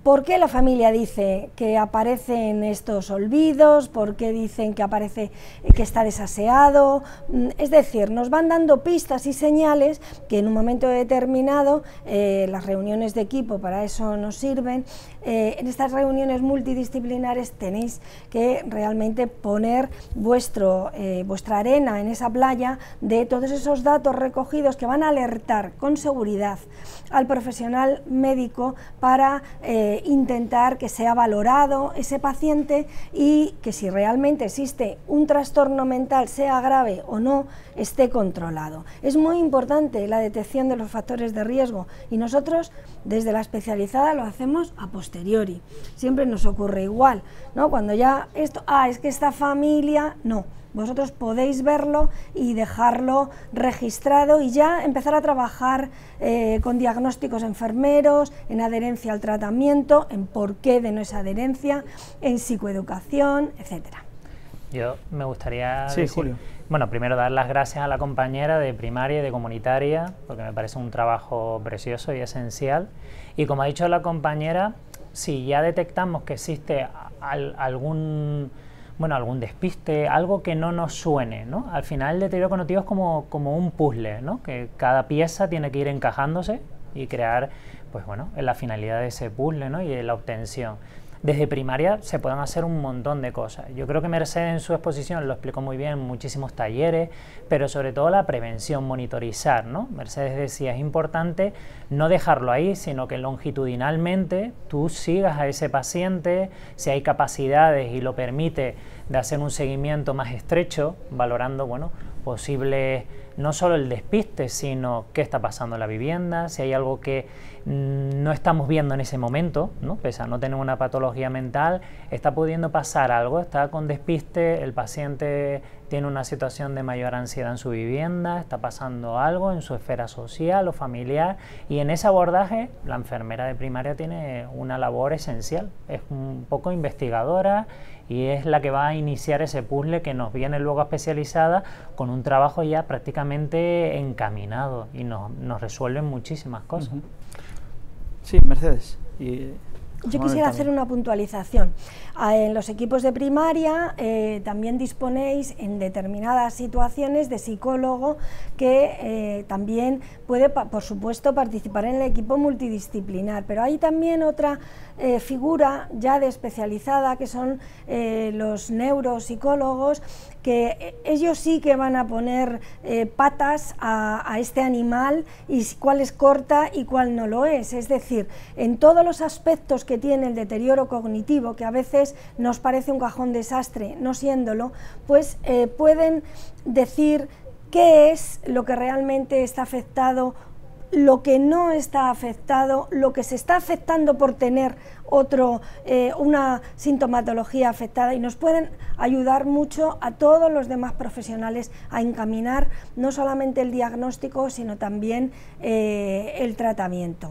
¿Por qué la familia dice que aparecen estos olvidos? ¿Por qué dicen que aparece que está desaseado? Es decir, nos van dando pistas y señales que en un momento determinado, las reuniones de equipo para eso nos sirven. En estas reuniones multidisciplinares tenéis que realmente poner vuestra arena en esa playa de todos esos datos recogidos que van a alertar con seguridad al profesional médico para intentar que sea valorado ese paciente y que si realmente existe un trastorno mental, sea grave o no, esté controlado. Es muy importante la detección de los factores de riesgo y nosotros desde la especializada lo hacemos a posteriori. Siempre nos ocurre igual, ¿no? Cuando ya esto, es que esta familia, no. Vosotros podéis verlo y dejarlo registrado y ya empezar a trabajar con diagnósticos enfermeros, en adherencia al tratamiento, en por qué de no esa adherencia, en psicoeducación, etcétera. Yo me gustaría decir, Julio. Bueno, primero dar las gracias a la compañera de primaria y de comunitaria, porque me parece un trabajo precioso y esencial. Y como ha dicho la compañera, si ya detectamos que existe algún despiste, algo que no nos suene, ¿no? Al final el deterioro cognitivo es como un puzzle, ¿no? Que cada pieza tiene que ir encajándose y crear, pues bueno, la finalidad de ese puzzle, ¿no? Y la obtención. Desde primaria se pueden hacer un montón de cosas. Yo creo que Mercedes en su exposición lo explicó muy bien en muchísimos talleres, pero sobre todo la prevención, monitorizar, ¿no? Mercedes decía, es importante no dejarlo ahí, sino que longitudinalmente tú sigas a ese paciente, si hay capacidades y lo permite, de hacer un seguimiento más estrecho, valorando, bueno, posibles, no solo el despiste, sino qué está pasando en la vivienda, si hay algo que no estamos viendo en ese momento, ¿no? Pese a no tener una patología mental, está pudiendo pasar algo, está con despiste, el paciente tiene una situación de mayor ansiedad en su vivienda, está pasando algo en su esfera social o familiar, y en ese abordaje la enfermera de primaria tiene una labor esencial, es un poco investigadora y es la que va a iniciar ese puzzle que nos viene luego especializada con un trabajo ya prácticamente encaminado y nos resuelven muchísimas cosas. Sí, Mercedes. Yo quisiera hacer una puntualización. En los equipos de primaria también disponéis en determinadas situaciones de psicólogo que también puede, por supuesto, participar en el equipo multidisciplinar, pero hay también otra figura ya de especializada que son los neuropsicólogos, que ellos sí que van a poner patas a este animal y cuál es corta y cuál no lo es decir, en todos los aspectos que tiene el deterioro cognitivo, que a veces nos parece un cajón desastre, no siéndolo, pues pueden decir qué es lo que realmente está afectado, lo que no está afectado, lo que se está afectando por tener una sintomatología afectada, y nos pueden ayudar mucho a todos los demás profesionales a encaminar no solamente el diagnóstico, sino también el tratamiento.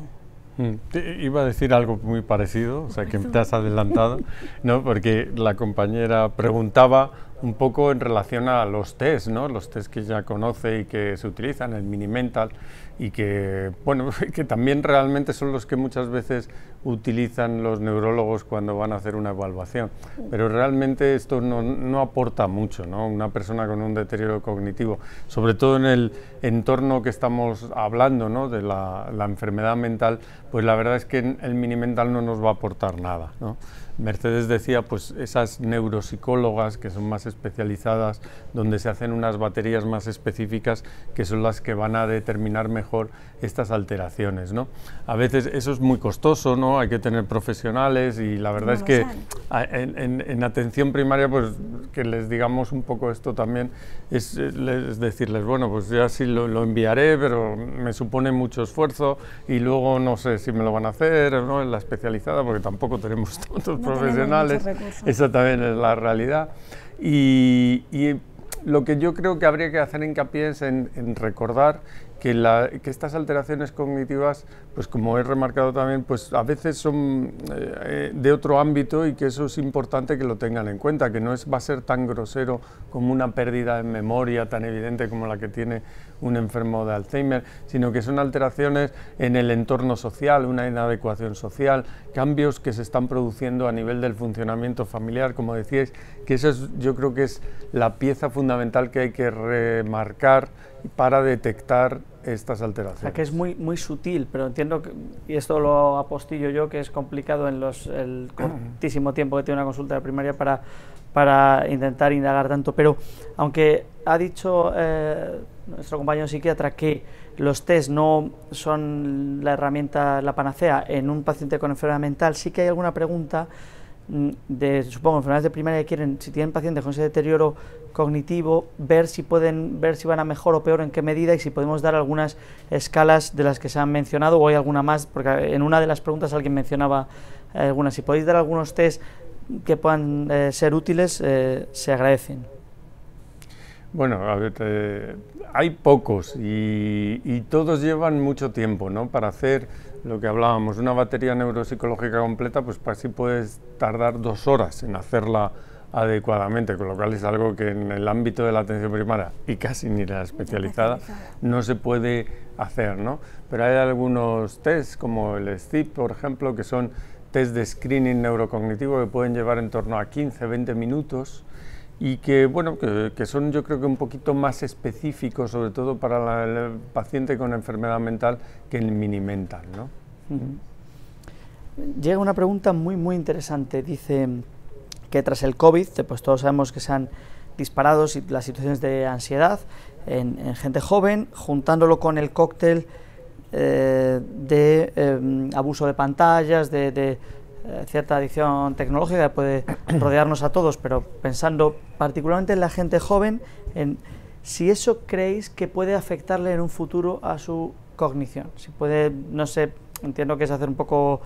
Iba a decir algo muy parecido, o sea que te has adelantado, ¿no? Porque la compañera preguntaba un poco en relación a los test, ¿no? Los test que ya conoce y que se utilizan, el Mini-Mental, y que, bueno, que también realmente son los que muchas veces utilizan los neurólogos cuando van a hacer una evaluación, pero realmente esto no aporta mucho, ¿no? Una persona con un deterioro cognitivo, sobre todo en el entorno que estamos hablando, ¿no? De la enfermedad mental, pues la verdad es que el Mini-Mental no nos va a aportar nada, ¿no? Mercedes decía, pues esas neuropsicólogas que son más especializadas, donde se hacen unas baterías más específicas, que son las que van a determinar mejor estas alteraciones, ¿no? A veces eso es muy costoso, ¿no? Hay que tener profesionales y la verdad es que en atención primaria, pues que les digamos un poco esto también, es decirles, bueno, pues ya sí lo enviaré, pero me supone mucho esfuerzo y luego no sé si me lo van a hacer, ¿no? En la especializada, porque tampoco tenemos tantos profesionales, esa también es la realidad. Y lo que yo creo que habría que hacer hincapié es en recordar que estas alteraciones cognitivas, pues como he remarcado también, pues a veces son de otro ámbito y que eso es importante que lo tengan en cuenta, que no va a ser tan grosero como una pérdida de memoria tan evidente como la que tiene un enfermo de Alzheimer, sino que son alteraciones en el entorno social, una inadecuación social, cambios que se están produciendo a nivel del funcionamiento familiar, como decíais, que eso yo creo que es la pieza fundamental que hay que remarcar para detectar estas alteraciones. O sea, que es muy sutil, pero entiendo que, y esto lo apostillo yo, que es complicado en el cortísimo tiempo que tiene una consulta de primaria para intentar indagar tanto, pero aunque ha dicho nuestro compañero psiquiatra que los test no son la herramienta, la panacea en un paciente con enfermedad mental, sí que hay alguna pregunta de, supongo, enfermedades de primaria que quieren, si tienen pacientes con ese deterioro cognitivo, ver si van a mejor o peor, en qué medida, y si podemos dar algunas escalas de las que se han mencionado, o hay alguna más, porque en una de las preguntas alguien mencionaba algunas. Si podéis dar algunos test que puedan ser útiles, se agradecen. Bueno, a ver, hay pocos y todos llevan mucho tiempo, ¿no? Para hacer lo que hablábamos, una batería neuropsicológica completa, pues casi puedes tardar 2 horas en hacerla adecuadamente, con lo cual es algo que en el ámbito de la atención primaria y casi ni la especializada no se puede hacer, ¿no? Pero hay algunos test, como el STIP, por ejemplo, que son test de screening neurocognitivo que pueden llevar en torno a 15-20 minutos y que, bueno, que son, yo creo que un poquito más específicos, sobre todo para el paciente con enfermedad mental, que el mini-mental, ¿no? Llega una pregunta muy interesante. Dice que tras el COVID, pues todos sabemos que se han disparado las situaciones de ansiedad en gente joven, juntándolo con el cóctel de abuso de pantallas, de cierta adicción tecnológica que puede rodearnos a todos, pero pensando particularmente en la gente joven, en si eso creéis que puede afectarle en un futuro a su cognición. Si puede, no sé, entiendo que es hacer un poco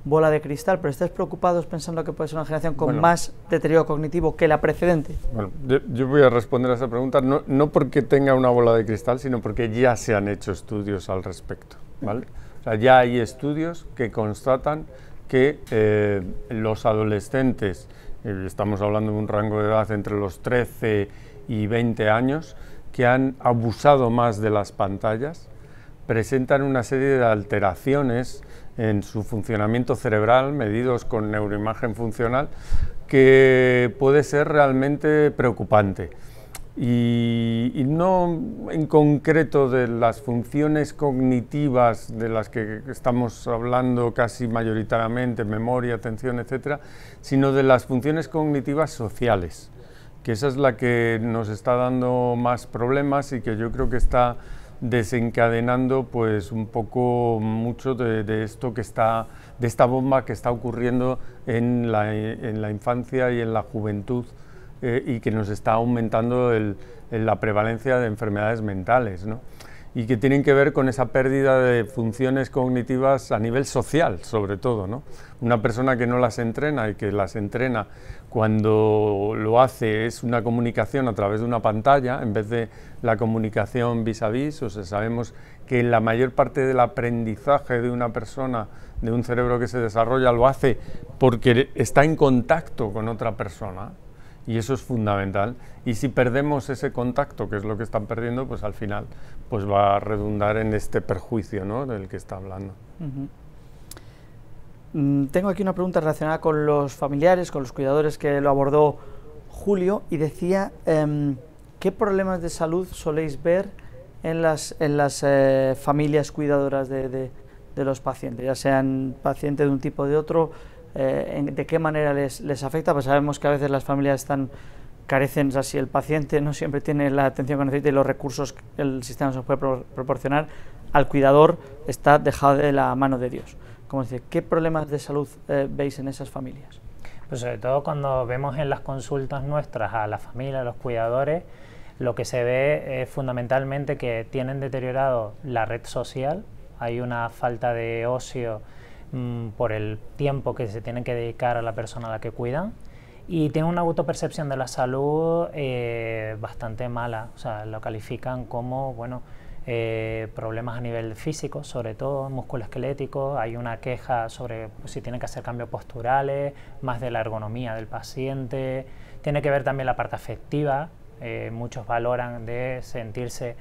bola de cristal, pero ¿estáis preocupados pensando que puede ser una generación con más deterioro cognitivo que la precedente? Bueno, yo voy a responder a esa pregunta, no porque tenga una bola de cristal, sino porque ya se han hecho estudios al respecto, ¿vale? O sea, ya hay estudios que constatan que los adolescentes, estamos hablando de un rango de edad entre los 13 y 20 años, que han abusado más de las pantallas, presentan una serie de alteraciones en su funcionamiento cerebral, medidos con neuroimagen funcional, que puede ser realmente preocupante. Y no en concreto de las funciones cognitivas de las que estamos hablando casi mayoritariamente, memoria, atención, etcétera, sino de las funciones cognitivas sociales, que esa es la que nos está dando más problemas y que yo creo que está desencadenando pues un poco mucho de esto que está, de esta bomba que está ocurriendo en la infancia y en la juventud, y que nos está aumentando la prevalencia de enfermedades mentales, ¿no? Y que tienen que ver con esa pérdida de funciones cognitivas a nivel social, sobre todo, ¿no? Una persona que no las entrena y que las entrena cuando lo hace es una comunicación a través de una pantalla en vez de la comunicación vis a vis. O sea, sabemos que la mayor parte del aprendizaje de una persona, de un cerebro que se desarrolla, lo hace porque está en contacto con otra persona. Y eso es fundamental, y si perdemos ese contacto, que es lo que están perdiendo, pues al final pues va a redundar en este perjuicio, ¿no?, del que está hablando. Tengo aquí una pregunta relacionada con los familiares, con los cuidadores, que lo abordó Julio, y decía, ¿qué problemas de salud soléis ver en las familias cuidadoras de los pacientes, ya sean pacientes de un tipo o de otro? ¿De qué manera les afecta? Pues sabemos que a veces las familias carecen, o sea, si el paciente no siempre tiene la atención que necesita y los recursos que el sistema nos puede proporcionar, al cuidador está dejado de la mano de Dios. Como dice, ¿qué problemas de salud veis en esas familias? Pues sobre todo cuando vemos en las consultas nuestras a la familia, a los cuidadores, lo que se ve es fundamentalmente que tienen deteriorado la red social, hay una falta de ocio por el tiempo que se tienen que dedicar a la persona a la que cuidan, y tiene una autopercepción de la salud bastante mala. O sea, lo califican como, bueno, problemas a nivel físico, sobre todo musculoesquelético. Hay una queja sobre si tienen que hacer cambios posturales, más de la ergonomía del paciente. Tiene que ver también la parte afectiva. Muchos valoran de sentirse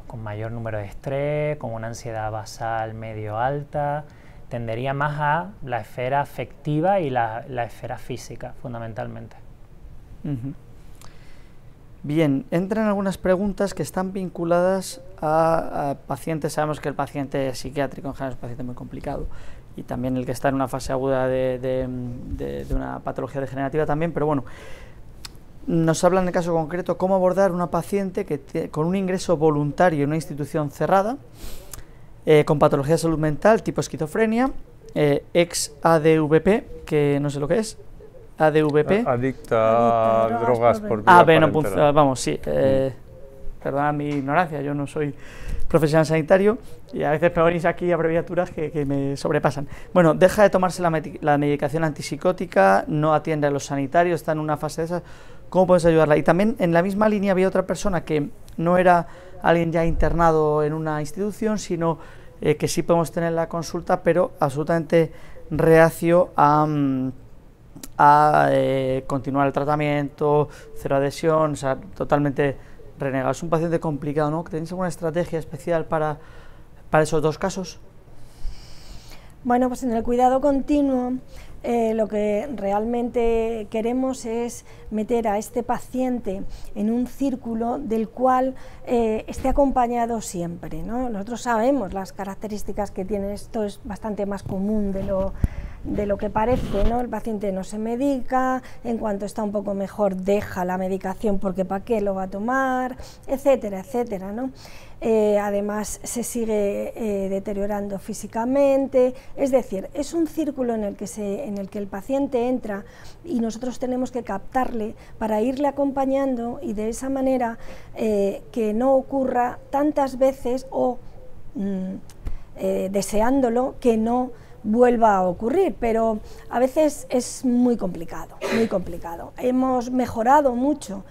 con mayor número de estrés, con una ansiedad basal medio alta. Tendería más a la esfera afectiva y la esfera física, fundamentalmente. Bien, entran algunas preguntas que están vinculadas a pacientes. Sabemos que el paciente psiquiátrico en general es un paciente muy complicado, y también el que está en una fase aguda de una patología degenerativa también, pero bueno, nos hablan en el caso concreto cómo abordar una paciente con un ingreso voluntario en una institución cerrada, con patología de salud mental tipo esquizofrenia, ex ADVP, que no sé lo que es, ADVP. Adicta a drogas por vía bueno, parenteral. vamos, sí, perdona mi ignorancia, yo no soy profesional sanitario y a veces me venís aquí abreviaturas que me sobrepasan. Bueno, deja de tomarse la medicación antipsicótica, no atiende a los sanitarios, está en una fase de esas. ¿Cómo puedes ayudarla? Y también en la misma línea había otra persona que no era alguien ya internado en una institución, sino que sí podemos tener la consulta, pero absolutamente reacio a continuar el tratamiento, cero adhesión, o sea, totalmente renegado. Es un paciente complicado, ¿no? ¿Tenéis alguna estrategia especial para esos dos casos? Bueno, pues en el cuidado continuo lo que realmente queremos es meter a este paciente en un círculo del cual esté acompañado siempre, ¿no? Nosotros sabemos las características que tiene esto, es bastante más común de lo que parece, ¿no? El paciente no se medica, en cuanto está un poco mejor deja la medicación porque ¿para qué lo va a tomar?, etcétera, etcétera, ¿no? Además se sigue deteriorando físicamente, es decir, es un círculo en el que el paciente entra y nosotros tenemos que captarle para irle acompañando y de esa manera que no ocurra tantas veces o deseándolo que no vuelva a ocurrir, pero a veces es muy complicado, muy complicado. Hemos mejorado mucho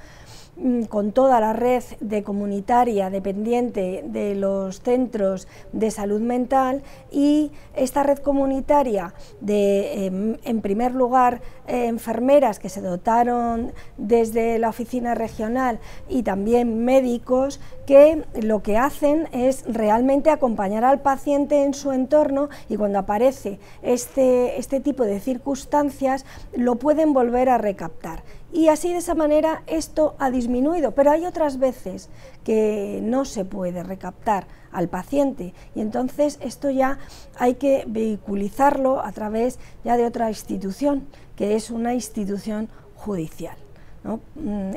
con toda la red de comunitaria dependiente de los centros de salud mental, y esta red comunitaria de, en primer lugar, enfermeras que se dotaron desde la oficina regional y también médicos que lo que hacen es realmente acompañar al paciente en su entorno, y cuando aparece este tipo de circunstancias lo pueden volver a recaptar. Y así, de esa manera, esto ha disminuido, pero hay otras veces que no se puede recaptar al paciente y entonces esto ya hay que vehiculizarlo a través ya de otra institución, que es una institución judicial, ¿no?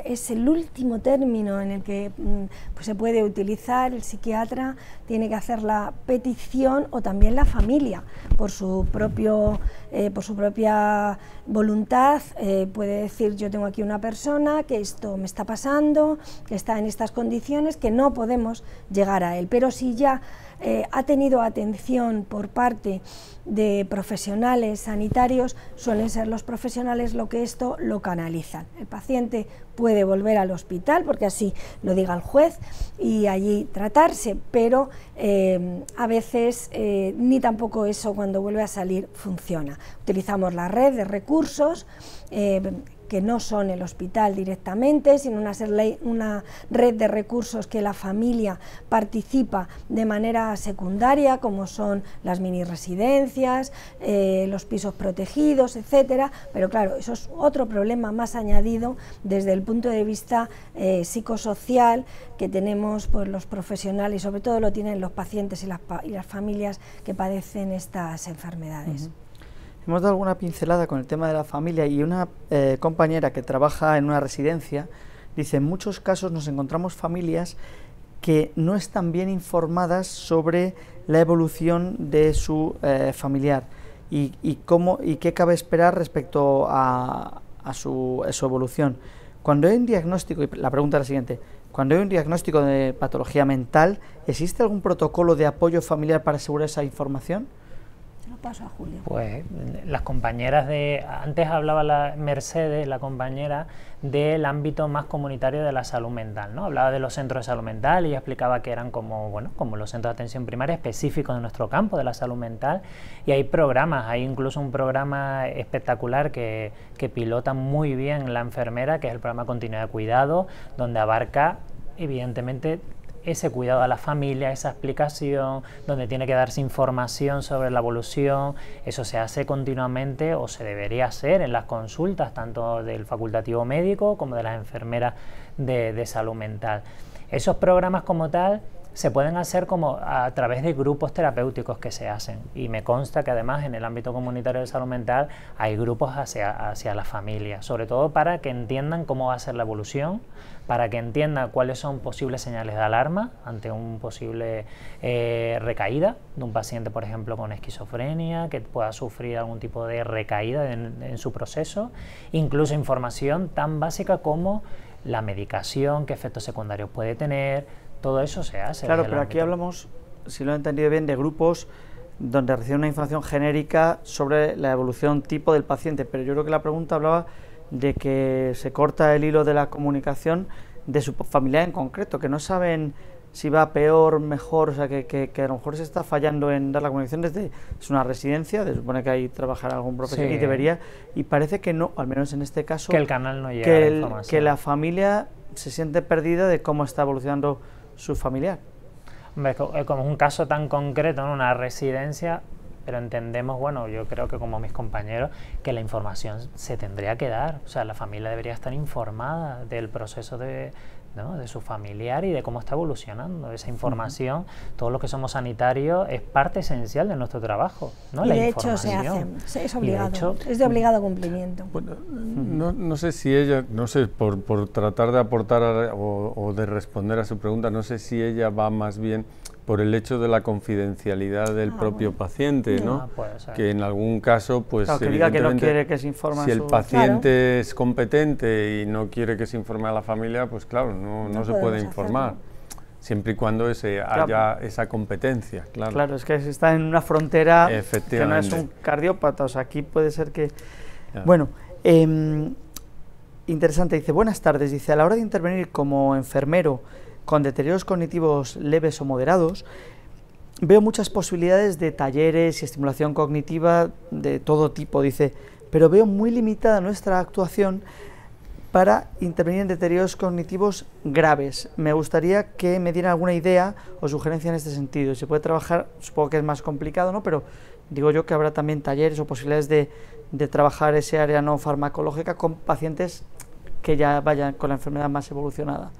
Es el último término en el que pues se puede utilizar. El psiquiatra tiene que hacer la petición, o también la familia, por su propia voluntad, puede decir: yo tengo aquí una persona que esto me está pasando, que está en estas condiciones, que no podemos llegar a él. Pero si ya ha tenido atención por parte de profesionales sanitarios, suelen ser los profesionales lo que esto lo canalizan. El paciente puede volver al hospital, porque así lo diga el juez, y allí tratarse, pero a veces ni tampoco eso, cuando vuelve a salir, funciona. Utilizamos la red de recursos, que no son el hospital directamente, sino una red de recursos que la familia participa de manera secundaria, como son las mini residencias, los pisos protegidos, etcétera. Pero claro, eso es otro problema más añadido desde el punto de vista psicosocial que tenemos, pues, los profesionales, y sobre todo lo tienen los pacientes y las familias que padecen estas enfermedades. Hemos dado alguna pincelada con el tema de la familia, y una compañera que trabaja en una residencia dice: en muchos casos nos encontramos familias que no están bien informadas sobre la evolución de su familiar y qué cabe esperar respecto a su evolución. Cuando hay un diagnóstico, y la pregunta es la siguiente: cuando hay un diagnóstico de patología mental, ¿existe algún protocolo de apoyo familiar para asegurar esa información? Te lo paso a Julio. Pues las compañeras antes hablaba la Mercedes, la compañera, del ámbito más comunitario de la salud mental, ¿no? Hablaba de los centros de salud mental y explicaba que eran como los centros de atención primaria específicos de nuestro campo de la salud mental, y hay programas, hay incluso un programa espectacular que pilota muy bien la enfermera, que es el programa Continuidad de Cuidado, donde abarca evidentemente ese cuidado a la familia, esa explicación, donde tiene que darse información sobre la evolución. Eso se hace continuamente, o se debería hacer en las consultas, tanto del facultativo médico como de las enfermeras de salud mental. Esos programas como tal se pueden hacer como a través de grupos terapéuticos que se hacen, y me consta que además en el ámbito comunitario de salud mental hay grupos hacia la familia, sobre todo para que entiendan cómo va a ser la evolución, para que entiendan cuáles son posibles señales de alarma ante un posible recaída de un paciente, por ejemplo, con esquizofrenia, que pueda sufrir algún tipo de recaída en su proceso, incluso información tan básica como la medicación, qué efectos secundarios puede tener. Todo eso se hace. Claro, pero aquí hablamos, si lo he entendido bien, de grupos donde reciben una información genérica sobre la evolución tipo del paciente, pero yo creo que la pregunta hablaba de que se corta el hilo de la comunicación de su familiar en concreto, que no saben si va peor, mejor, o sea, que a lo mejor se está fallando en dar la comunicación desde una residencia, se supone que ahí trabajará algún profesional, sí, y debería, y parece que no, al menos en este caso, que el canal no llega a la información, que la familia se siente perdida de cómo está evolucionando su familiar. Hombre, como un caso tan concreto, ¿no? Una residencia, pero entendemos, bueno, yo creo que como mis compañeros, que la información se tendría que dar, o sea, la familia debería estar informada del proceso de su familiar y de cómo está evolucionando esa información. Todo lo que somos sanitarios es parte esencial de nuestro trabajo, ¿no? Y de hecho se hace, es obligado, es de obligado cumplimiento. Bueno, no sé si ella, por tratar de aportar o de responder a su pregunta, no sé si ella va más bien por el hecho de la confidencialidad del propio paciente, ¿no? Que en algún caso, pues, claro, que diga que no quiere que se informe. Si el paciente es competente y no quiere que se informe a la familia, pues claro, no se puede informar, siempre y cuando haya esa competencia, claro. Claro, es que está en una frontera que no es un cardiópata, o sea, aquí puede ser que... Claro. Bueno, interesante, dice, buenas tardes, dice, a la hora de intervenir como enfermero con deterioros cognitivos leves o moderados, veo muchas posibilidades de talleres y estimulación cognitiva de todo tipo, dice, pero veo muy limitada nuestra actuación para intervenir en deterioros cognitivos graves. Me gustaría que me dieran alguna idea o sugerencia en este sentido. Se puede trabajar, supongo que es más complicado, ¿no? Pero digo yo que habrá también talleres o posibilidades de trabajar ese área no farmacológica con pacientes que ya vayan con la enfermedad más evolucionada.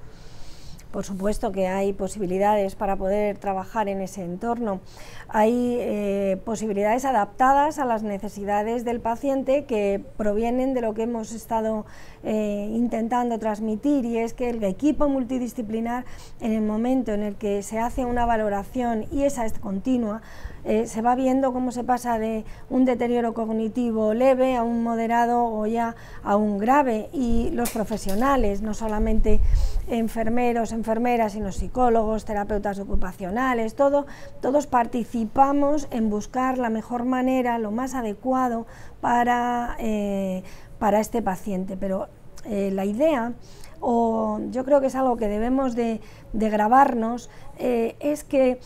Por supuesto que hay posibilidades para poder trabajar en ese entorno. Hay posibilidades adaptadas a las necesidades del paciente que provienen de lo que hemos estado intentando transmitir, y es que el equipo multidisciplinar, en el momento en el que se hace una valoración, y esa es continua, se va viendo cómo se pasa de un deterioro cognitivo leve a un moderado o ya a un grave, y los profesionales, no solamente enfermeros, enfermeras, sino psicólogos, terapeutas ocupacionales, todos participamos en buscar la mejor manera, lo más adecuado para este paciente. Pero la idea, o yo creo que es algo que debemos de grabarnos, es que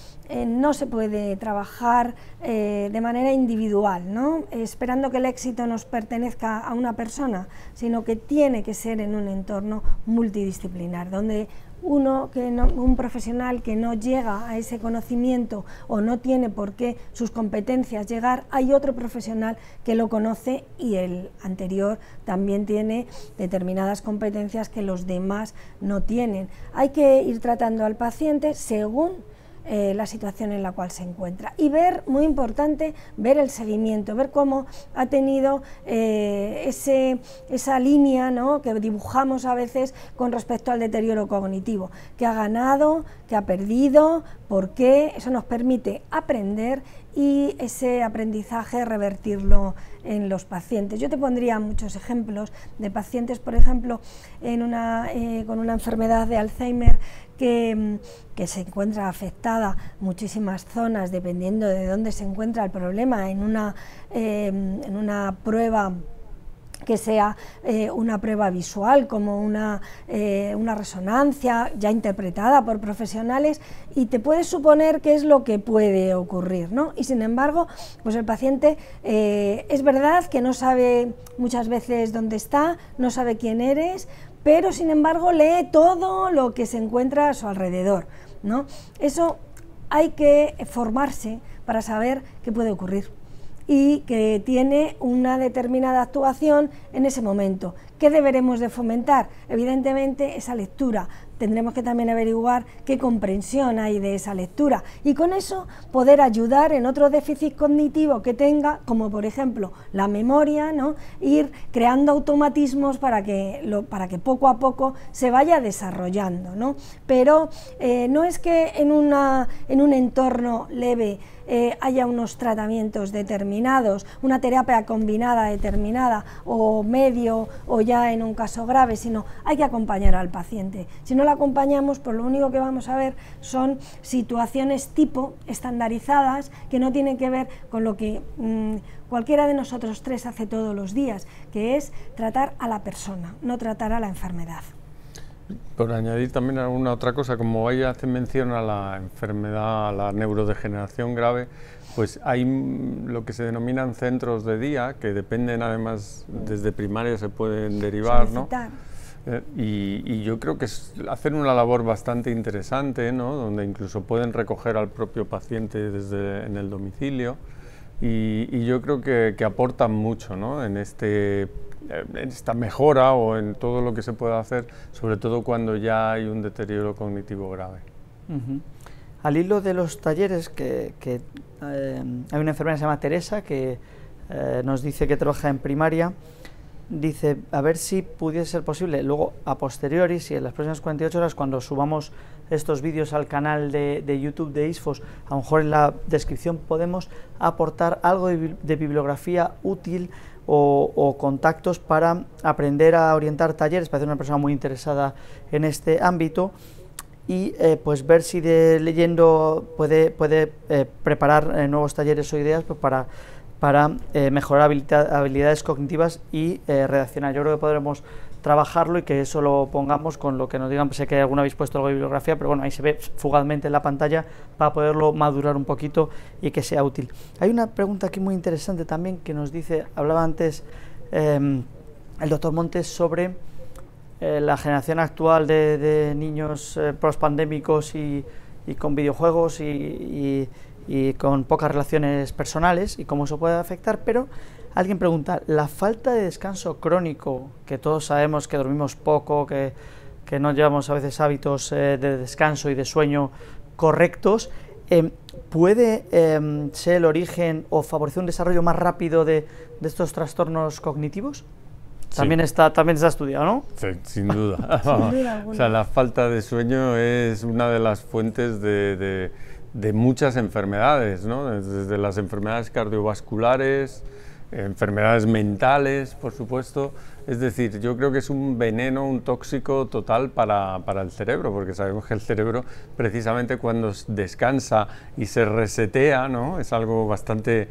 no se puede trabajar de manera individual, ¿no? Esperando que el éxito nos pertenezca a una persona, sino que tiene que ser en un entorno multidisciplinar, donde un profesional que no llega a ese conocimiento o no tiene por qué sus competencias llegar, hay otro profesional que lo conoce y el anterior también tiene determinadas competencias que los demás no tienen. Hay que ir tratando al paciente según la situación en la cual se encuentra, y ver, muy importante, ver el seguimiento, ver cómo ha tenido esa línea, ¿no?, que dibujamos a veces con respecto al deterioro cognitivo, que ha ganado, que ha perdido, por qué, eso nos permite aprender y ese aprendizaje revertirlo en los pacientes. Yo te pondría muchos ejemplos de pacientes, por ejemplo, con una enfermedad de Alzheimer que se encuentra afectada muchísimas zonas, dependiendo de dónde se encuentra el problema, en una prueba que sea una prueba visual, como una resonancia ya interpretada por profesionales, y te puedes suponer qué es lo que puede ocurrir, ¿no? Y sin embargo, pues el paciente es verdad que no sabe muchas veces dónde está, no sabe quién eres, pero sin embargo lee todo lo que se encuentra a su alrededor, ¿no? Eso hay que formarse para saber qué puede ocurrir y que tiene una determinada actuación en ese momento. ¿Qué deberemos de fomentar? Evidentemente esa lectura. Tendremos que también averiguar qué comprensión hay de esa lectura y con eso poder ayudar en otro déficit cognitivo que tenga, como por ejemplo la memoria, ¿no? Ir creando automatismos para que poco a poco se vaya desarrollando, ¿no? Pero no es que en un entorno leve haya unos tratamientos determinados, una terapia combinada determinada o medio o ya en un caso grave, sino hay que acompañar al paciente. Si no lo acompañamos, pues lo único que vamos a ver son situaciones tipo estandarizadas que no tienen que ver con lo que cualquiera de nosotros tres hace todos los días, que es tratar a la persona, no tratar a la enfermedad. Por añadir también alguna otra cosa, como ella hace mención a la enfermedad, a la neurodegeneración grave, pues hay lo que se denominan centros de día, que dependen además, desde primaria se pueden derivar, ¿no? Y yo creo que hacen una labor bastante interesante, ¿no? Donde incluso pueden recoger al propio paciente en el domicilio, y yo creo que aportan mucho, ¿no? en esta mejora o en todo lo que se puede hacer, sobre todo cuando ya hay un deterioro cognitivo grave. Al hilo de los talleres, hay una enfermera que se llama Teresa, que nos dice que trabaja en primaria. Dice, a ver si pudiese ser posible, luego a posteriori, si en las próximas 48 horas, cuando subamos estos vídeos al canal de YouTube de ISFOS, a lo mejor en la descripción podemos aportar algo de bibliografía útil o contactos para aprender a orientar talleres. Parece una persona muy interesada en este ámbito, y pues ver si leyendo puede preparar nuevos talleres o ideas, pues para mejorar habilidades cognitivas y redaccional. Yo creo que podremos trabajarlo y que eso lo pongamos con lo que nos digan. Sé que alguno habéis puesto algo de bibliografía, pero bueno, ahí se ve fugazmente en la pantalla para poderlo madurar un poquito y que sea útil. Hay una pregunta aquí muy interesante también que nos dice, hablaba antes el doctor Montes sobre la generación actual de niños pospandémicos y con videojuegos y con pocas relaciones personales y cómo eso puede afectar, pero alguien pregunta, ¿la falta de descanso crónico, que todos sabemos que dormimos poco, que no llevamos a veces hábitos de descanso y de sueño correctos, puede ser el origen o favorecer un desarrollo más rápido de estos trastornos cognitivos? Sí. También está estudiado, ¿no? Sí, sin duda. O sea, la falta de sueño es una de las fuentes de muchas enfermedades, ¿no? Desde las enfermedades cardiovasculares, enfermedades mentales, por supuesto. Es decir, yo creo que es un veneno, un tóxico total para el cerebro, porque sabemos que el cerebro, precisamente cuando descansa y se resetea, ¿no? Es algo bastante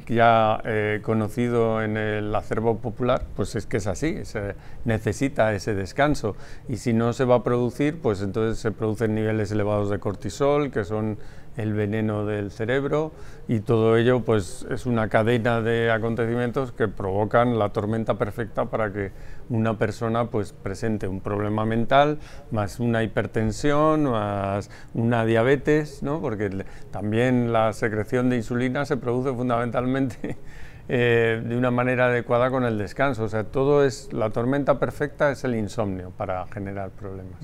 ya conocido en el acervo popular, pues es que es así, se necesita ese descanso, y si no se va a producir, pues entonces se producen niveles elevados de cortisol, que son el veneno del cerebro, y todo ello pues es una cadena de acontecimientos que provocan la tormenta perfecta para que una persona pues presente un problema mental, más una hipertensión, más una diabetes, ¿no? Porque también la secreción de insulina se produce fundamentalmente de una manera adecuada con el descanso. O sea, todo es, la tormenta perfecta es el insomnio para generar problemas.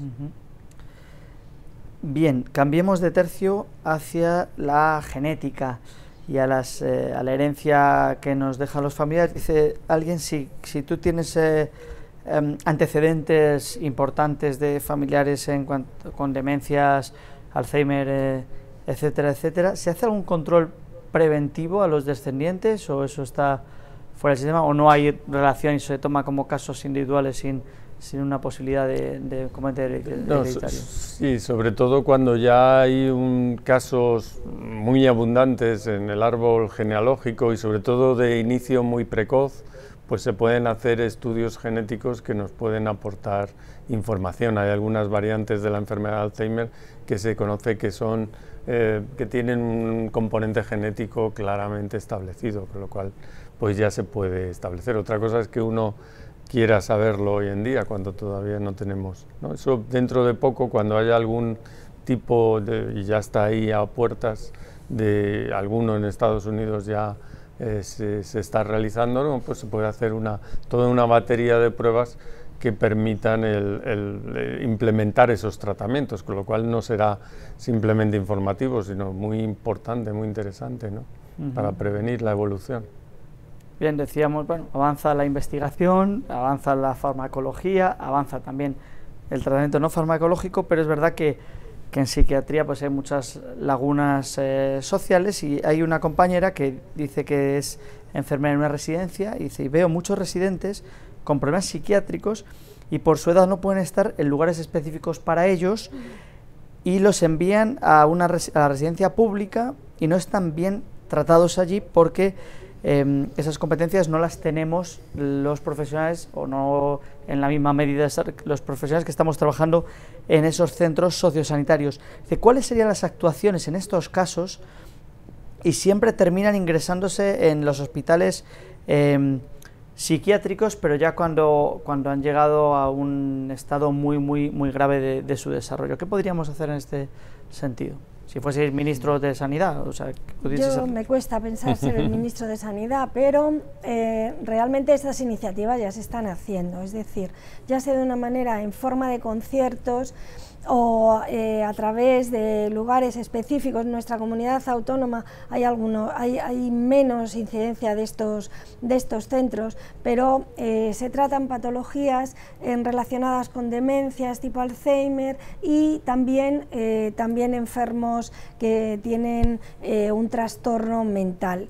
Bien, cambiemos de tercio hacia la genética y a la herencia que nos dejan los familiares. Dice alguien, si tú tienes antecedentes importantes de familiares con demencias, Alzheimer, etcétera, etcétera. ¿Se hace algún control preventivo a los descendientes o eso está fuera del sistema, o no hay relación y se toma como casos individuales sin una posibilidad de comité hereditario? Sí, sobre todo cuando ya hay casos muy abundantes en el árbol genealógico y sobre todo de inicio muy precoz, pues se pueden hacer estudios genéticos que nos pueden aportar información. Hay algunas variantes de la enfermedad de Alzheimer que se conoce que son que tienen un componente genético claramente establecido, con lo cual pues ya se puede establecer. Otra cosa es que uno quiera saberlo hoy en día, cuando todavía no tenemos, ¿no? Eso dentro de poco, cuando haya algún tipo y ya está ahí a puertas de alguno en Estados Unidos ya se está realizando, ¿no? Pues se puede hacer toda una batería de pruebas que permitan implementar esos tratamientos, con lo cual no será simplemente informativo, sino muy importante, muy interesante, ¿no? Para prevenir la evolución. Bien, decíamos, bueno, avanza la investigación, avanza la farmacología, avanza también el tratamiento no farmacológico, pero es verdad que en psiquiatría pues hay muchas lagunas sociales, y hay una compañera que dice que es enfermera en una residencia y dice, y veo muchos residentes con problemas psiquiátricos y por su edad no pueden estar en lugares específicos para ellos y los envían a la residencia pública y no están bien tratados allí porque esas competencias no las tenemos los profesionales, o no en la misma medida los profesionales que estamos trabajando en esos centros sociosanitarios. ¿Cuáles serían las actuaciones en estos casos? Y siempre terminan ingresándose en los hospitales psiquiátricos, pero ya cuando han llegado a un estado muy grave de su desarrollo. ¿Qué podríamos hacer en este sentido? Si fueseis ministro de Sanidad, o sea, me cuesta pensar ser el ministro de Sanidad, pero realmente estas iniciativas ya se están haciendo, es decir, ya sea de una manera en forma de conciertos o a través de lugares específicos. En nuestra comunidad autónoma hay menos incidencia de estos centros, pero se tratan patologías relacionadas con demencias tipo Alzheimer y también enfermos que tienen un trastorno mental.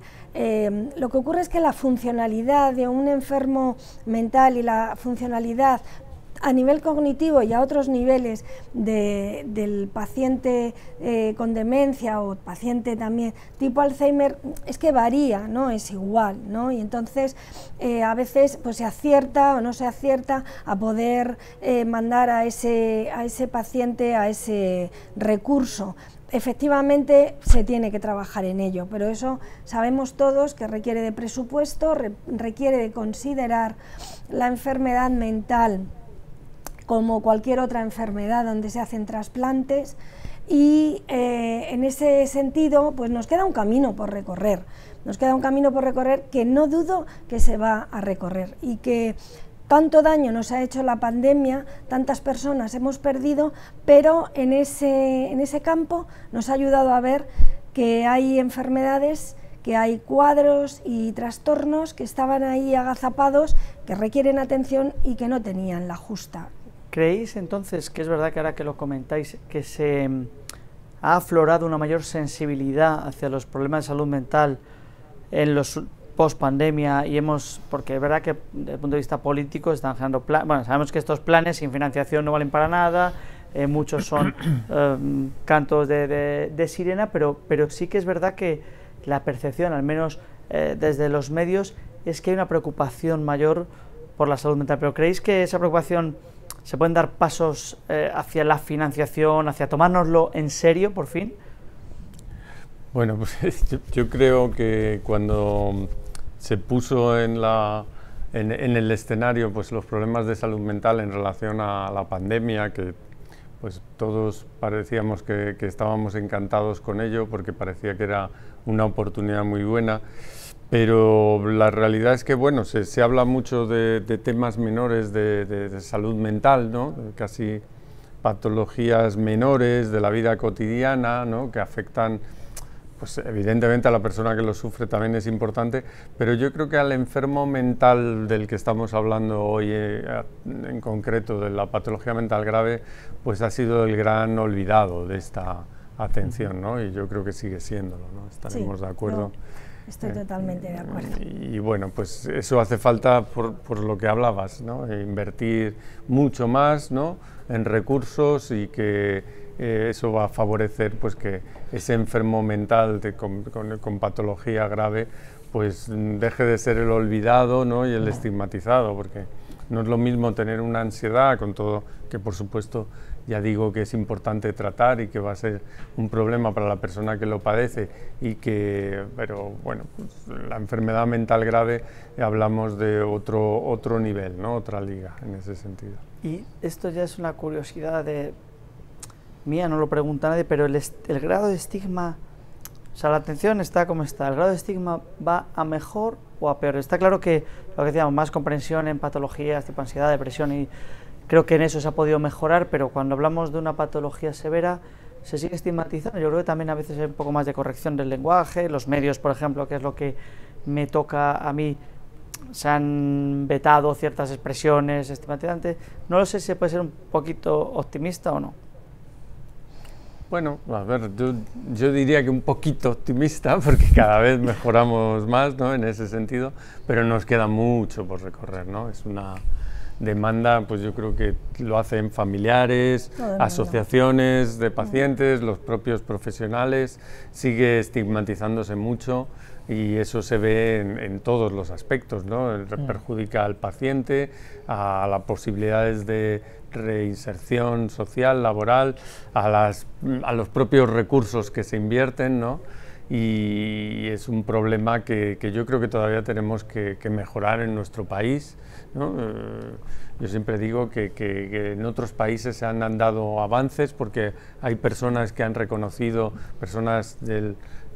Lo que ocurre es que la funcionalidad de un enfermo mental y la funcionalidad a nivel cognitivo y a otros niveles del paciente con demencia o paciente también tipo Alzheimer es que varía, no es igual, ¿no? Y entonces a veces pues se acierta o no se acierta a poder mandar a ese paciente a ese recurso. Efectivamente se tiene que trabajar en ello, pero eso sabemos todos que requiere de presupuesto, requiere de considerar la enfermedad mental como cualquier otra enfermedad donde se hacen trasplantes, y en ese sentido pues nos queda un camino por recorrer, que no dudo que se va a recorrer, y que tanto daño nos ha hecho la pandemia, tantas personas hemos perdido, pero en ese campo nos ha ayudado a ver que hay enfermedades, que hay cuadros y trastornos que estaban ahí agazapados, que requieren atención y que no tenían la justa. ¿Creéis entonces que es verdad que ahora que lo comentáis, que se ha aflorado una mayor sensibilidad hacia los problemas de salud mental en los post-pandemia, porque es verdad que desde el punto de vista político están generando bueno, sabemos que estos planes sin financiación no valen para nada, muchos son cantos de sirena, pero sí que es verdad que la percepción, al menos desde los medios, es que hay una preocupación mayor por la salud mental. ¿Pero creéis que esa preocupación se pueden dar pasos hacia la financiación, hacia tomárnoslo en serio, por fin? Bueno, pues yo creo que cuando se puso en el escenario pues los problemas de salud mental en relación a la pandemia, que pues todos parecíamos que estábamos encantados con ello porque parecía que era una oportunidad muy buena, pero la realidad es que bueno, se habla mucho de temas menores de salud mental, ¿no? Casi patologías menores de la vida cotidiana, ¿no? Que afectan, pues evidentemente a la persona que lo sufre también es importante, pero yo creo que al enfermo mental del que estamos hablando hoy, en concreto de la patología mental grave, pues ha sido el gran olvidado de atención, ¿no? Y yo creo que sigue siéndolo, ¿no? Estaremos de acuerdo. Estoy totalmente de acuerdo. Y bueno, pues eso hace falta por lo que hablabas, ¿no? Invertir mucho más, ¿no? En recursos, y que eso va a favorecer pues que ese enfermo mental con patología grave pues deje de ser el olvidado, ¿no? Y el estigmatizado, porque no es lo mismo tener una ansiedad, con todo que por supuesto ya digo que es importante tratar y que va a ser un problema para la persona que lo padece, pero bueno, pues la enfermedad mental grave hablamos de otro nivel, ¿no? Otra liga en ese sentido. Y esto ya es una curiosidad mía, no lo pregunta nadie, pero el grado de estigma, o sea, la atención está como está, ¿el grado de estigma va a mejor o a peor? Está claro que lo que decíamos, más comprensión en patologías tipo ansiedad, depresión, y creo que en eso se ha podido mejorar, pero cuando hablamos de una patología severa se sigue estigmatizando. Yo creo que también a veces hay un poco más de corrección del lenguaje, los medios, por ejemplo, que es lo que me toca a mí, se han vetado ciertas expresiones estigmatizantes. No lo sé si puede ser un poquito optimista o no. Bueno, a ver, yo diría que un poquito optimista, porque cada vez mejoramos más, ¿no? En ese sentido, pero nos queda mucho por recorrer, ¿no? Es una demanda, pues yo creo que lo hacen familiares, asociaciones de pacientes, los propios profesionales, sigue estigmatizándose mucho, y eso se ve en todos los aspectos, ¿no? Perjudica al paciente, a las posibilidades de reinserción social, laboral, a los propios recursos que se invierten, ¿no? Y es un problema que yo creo que todavía tenemos que mejorar en nuestro país, ¿no? Yo siempre digo que en otros países se han dado avances, porque hay personas que han reconocido, personas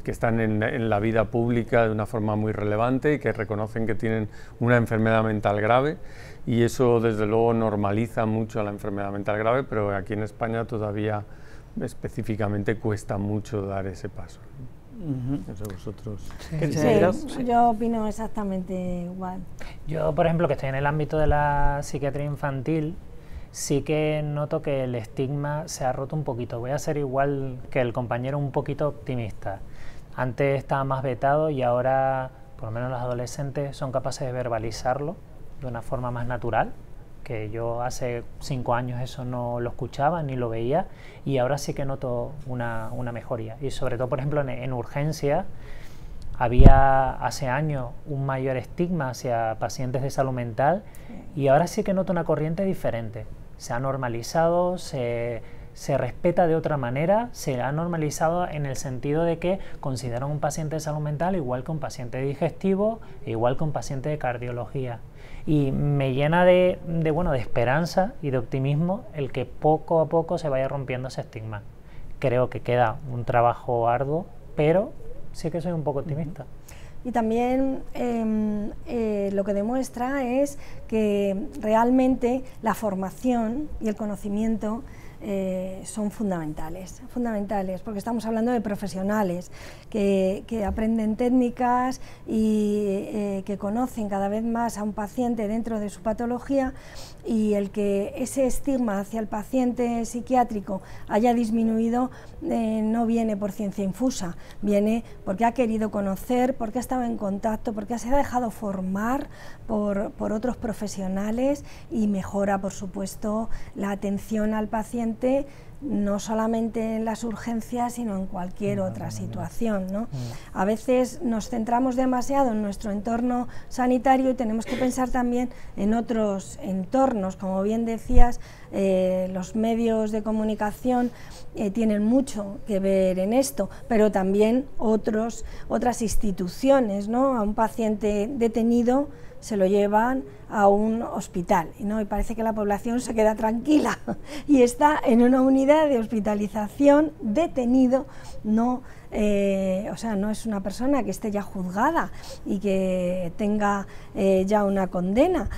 que están en la vida pública de una forma muy relevante y que reconocen que tienen una enfermedad mental grave, y eso desde luego normaliza mucho la enfermedad mental grave, pero aquí en España todavía específicamente cuesta mucho dar ese paso. No sé, vosotros. Sí, yo opino exactamente igual. Yo, por ejemplo, que estoy en el ámbito de la psiquiatría infantil, sí que noto que el estigma se ha roto un poquito. Voy a ser igual que el compañero, un poquito optimista. Antes estaba más vetado y ahora, por lo menos los adolescentes, son capaces de verbalizarlo de una forma más natural, que yo hace 5 años eso no lo escuchaba ni lo veía, y ahora sí que noto una mejoría. Y sobre todo, por ejemplo, en urgencia había hace años un mayor estigma hacia pacientes de salud mental, y ahora sí que noto una corriente diferente. Se ha normalizado, se respeta de otra manera, se ha normalizado en el sentido de que consideran un paciente de salud mental igual que un paciente digestivo, igual que un paciente de cardiología. Y me llena de esperanza y de optimismo el que poco a poco se vaya rompiendo ese estigma. Creo que queda un trabajo arduo, pero sí que soy un poco optimista. Y también lo que demuestra es que realmente la formación y el conocimiento son fundamentales, porque estamos hablando de profesionales que aprenden técnicas y que conocen cada vez más a un paciente dentro de su patología, y el que ese estigma hacia el paciente psiquiátrico haya disminuido no viene por ciencia infusa, viene porque ha querido conocer, porque ha estado en contacto, porque se ha dejado formar por otros profesionales, y mejora, por supuesto, la atención al paciente, no solamente en las urgencias, sino en cualquier otra situación, ¿no? A veces nos centramos demasiado en nuestro entorno sanitario y tenemos que pensar también en otros entornos. Como bien decías, los medios de comunicación tienen mucho que ver en esto, pero también otras instituciones, ¿no? A un paciente detenido se lo llevan a un hospital, ¿no? Y parece que la población se queda tranquila y está en una unidad de hospitalización detenido, no es una persona que esté ya juzgada y que tenga ya una condena,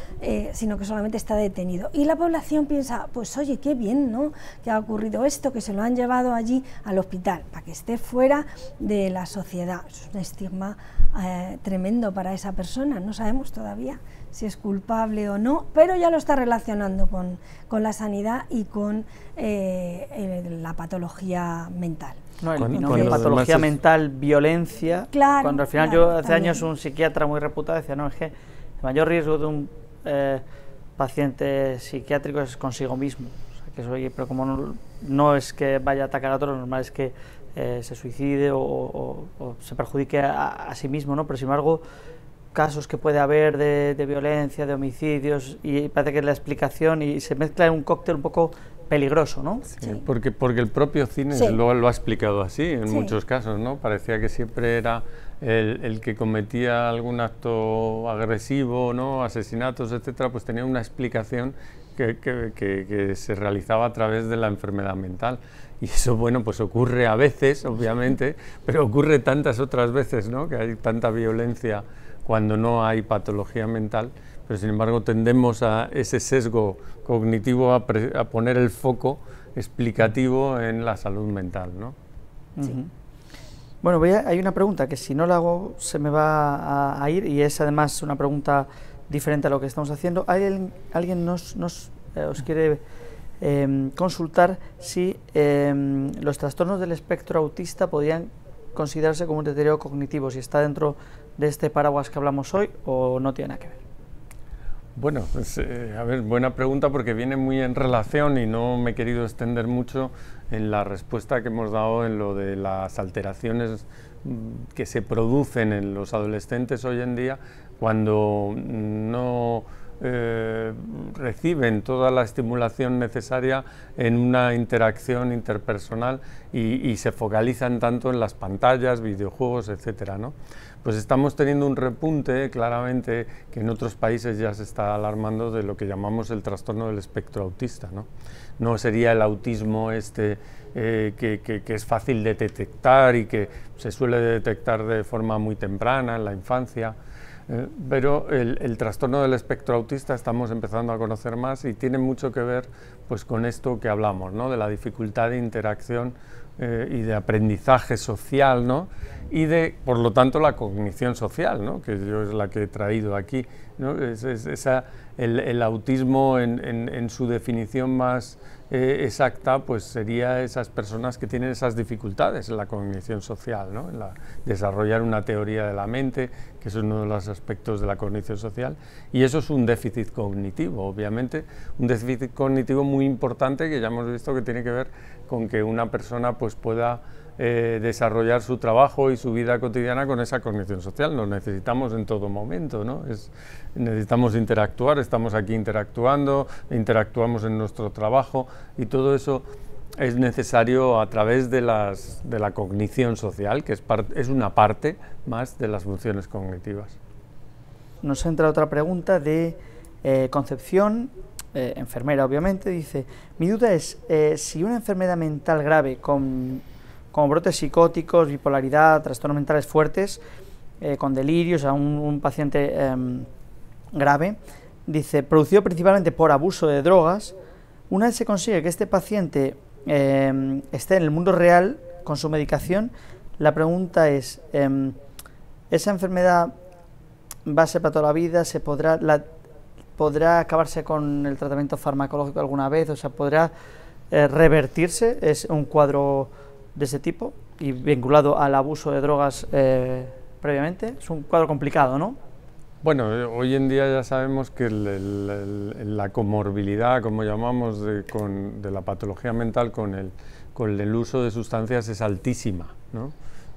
sino que solamente está detenido. Y la población piensa, pues oye, qué bien, ¿no?, que ha ocurrido esto, que se lo han llevado allí al hospital, para que esté fuera de la sociedad. Es un estigma tremendo para esa persona. No sabemos todavía si es culpable o no, pero ya lo está relacionando con la sanidad y con la patología mental. No, el Cuando binomio además patología es- mental, violencia, Claro, cuando al final claro, yo hace también. años un psiquiatra muy reputado decía, no, es que el mayor riesgo de un paciente psiquiátrico es consigo mismo. O sea, que eso, oye, pero como no es que vaya a atacar a otro, lo normal es que se suicide o se perjudique a sí mismo, ¿no? Pero sin embargo, casos que puede haber de violencia, de homicidios, y parece que es la explicación y se mezcla en un cóctel un poco peligroso, ¿no? Sí, Sí. porque el propio cine Sí. lo ha explicado así en Sí. muchos casos, ¿no? Parecía que siempre era el que cometía algún acto agresivo, ¿no? Asesinatos, etcétera, pues tenía una explicación que se realizaba a través de la enfermedad mental. Y eso, bueno, pues ocurre a veces, obviamente, pero ocurre tantas otras veces, ¿no? Que hay tanta violencia cuando no hay patología mental, pero sin embargo tendemos a ese sesgo cognitivo a poner el foco explicativo en la salud mental, ¿no? Ujú. Bueno, hay una pregunta que si no la hago se me va a ir, y es además una pregunta diferente a lo que estamos haciendo. Alguien os quiere consultar si los trastornos del espectro autista podrían considerarse como un deterioro cognitivo, si está dentro de este paraguas que hablamos hoy o no tiene nada que ver. Bueno, pues, a ver, buena pregunta porque viene muy en relación y no me he querido extender mucho en la respuesta que hemos dado en lo de las alteraciones que se producen en los adolescentes hoy en día cuando no reciben toda la estimulación necesaria en una interacción interpersonal y se focalizan tanto en las pantallas, videojuegos, etcétera, ¿no? Pues estamos teniendo un repunte claramente que en otros países ya se está alarmando de lo que llamamos el trastorno del espectro autista, ¿no? No sería el autismo que es fácil de detectar y que se suele detectar de forma muy temprana en la infancia, pero el trastorno del espectro autista estamos empezando a conocer más y tiene mucho que ver pues, con esto que hablamos, ¿no? De la dificultad de interacción y de aprendizaje social, ¿no? Y de, por lo tanto, la cognición social, ¿no? Que yo es la que he traído aquí, ¿no? El autismo en su definición más exacta pues sería esas personas que tienen esas dificultades en la cognición social, ¿no? En desarrollar una teoría de la mente, que es uno de los aspectos de la cognición social, y eso es un déficit cognitivo, obviamente, un déficit cognitivo muy importante que ya hemos visto que tiene que ver con que una persona pues pueda desarrollar su trabajo y su vida cotidiana con esa cognición social. Nos necesitamos en todo momento, ¿no? Necesitamos interactuar, estamos aquí interactuando, interactuamos en nuestro trabajo y todo eso es necesario a través de la cognición social, que es una parte más de las funciones cognitivas. Nos entra otra pregunta de Concepción, enfermera obviamente, dice: mi duda es si una enfermedad mental grave como brotes psicóticos, bipolaridad, trastornos mentales fuertes, con delirios, a un paciente grave, dice, producido principalmente por abuso de drogas, una vez se consigue que este paciente esté en el mundo real con su medicación, la pregunta es, ¿esa enfermedad va a ser para toda la vida? ¿Podrá acabarse con el tratamiento farmacológico alguna vez? O sea, ¿podrá revertirse? ¿Es un cuadro de ese tipo y vinculado al abuso de drogas previamente? Es un cuadro complicado, ¿no? Bueno, hoy en día ya sabemos que la comorbilidad, como llamamos, de la patología mental con el uso de sustancias es altísima, ¿no?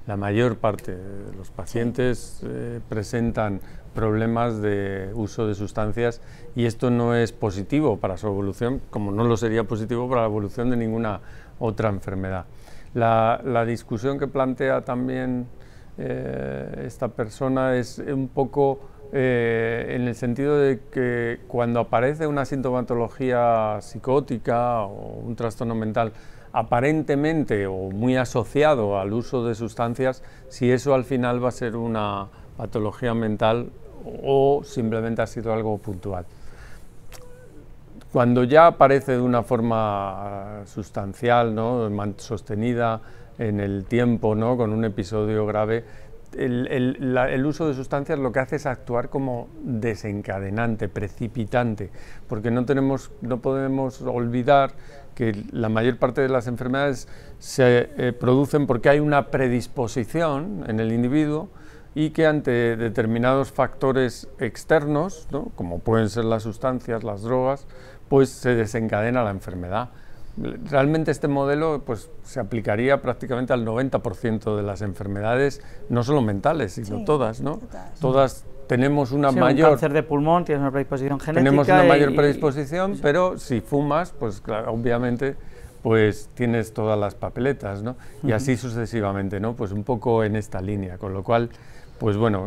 La mayor parte de los pacientes presentan problemas de uso de sustancias y esto no es positivo para su evolución, como no lo sería positivo para la evolución de ninguna otra enfermedad. La discusión que plantea también esta persona es un poco en el sentido de que cuando aparece una sintomatología psicótica o un trastorno mental aparentemente o muy asociado al uso de sustancias, si eso al final va a ser una patología mental o simplemente ha sido algo puntual. Cuando ya aparece de una forma sustancial, ¿no? Sostenida en el tiempo, ¿no? Con un episodio grave, el uso de sustancias lo que hace es actuar como desencadenante, precipitante, porque no podemos olvidar que la mayor parte de las enfermedades se producen porque hay una predisposición en el individuo y que ante determinados factores externos, ¿no?, como pueden ser las sustancias, las drogas, pues se desencadena la enfermedad. Realmente este modelo pues, se aplicaría prácticamente al 90% de las enfermedades, no solo mentales, sino todas, ¿no? Todas tenemos una mayor... Un cáncer de pulmón, tienes una predisposición genética. Tenemos una mayor predisposición, pero si fumas, pues claro, obviamente, pues tienes todas las papeletas, ¿no? Y así sucesivamente, ¿no? Pues un poco en esta línea, con lo cual, pues bueno,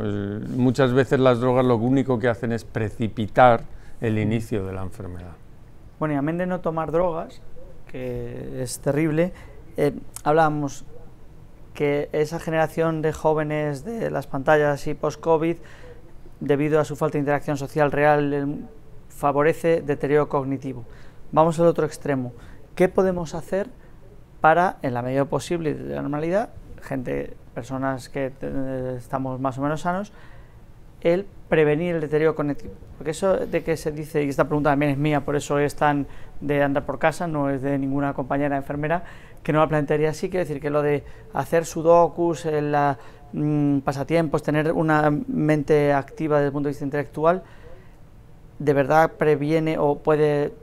muchas veces las drogas lo único que hacen es precipitar el inicio de la enfermedad. Bueno, y amén de no tomar drogas, que es terrible, hablábamos que esa generación de jóvenes de las pantallas y post-COVID, debido a su falta de interacción social real, favorece deterioro cognitivo. Vamos al otro extremo. ¿Qué podemos hacer para, en la medida posible de la normalidad, personas que estamos más o menos sanos, el prevenir el deterioro cognitivo? Porque eso de que se dice, y esta pregunta también es mía, por eso es tan de andar por casa, no es de ninguna compañera enfermera, que no la plantearía así, quiere decir que lo de hacer sudokus, pasatiempos, tener una mente activa desde el punto de vista intelectual, ¿de verdad previene o puede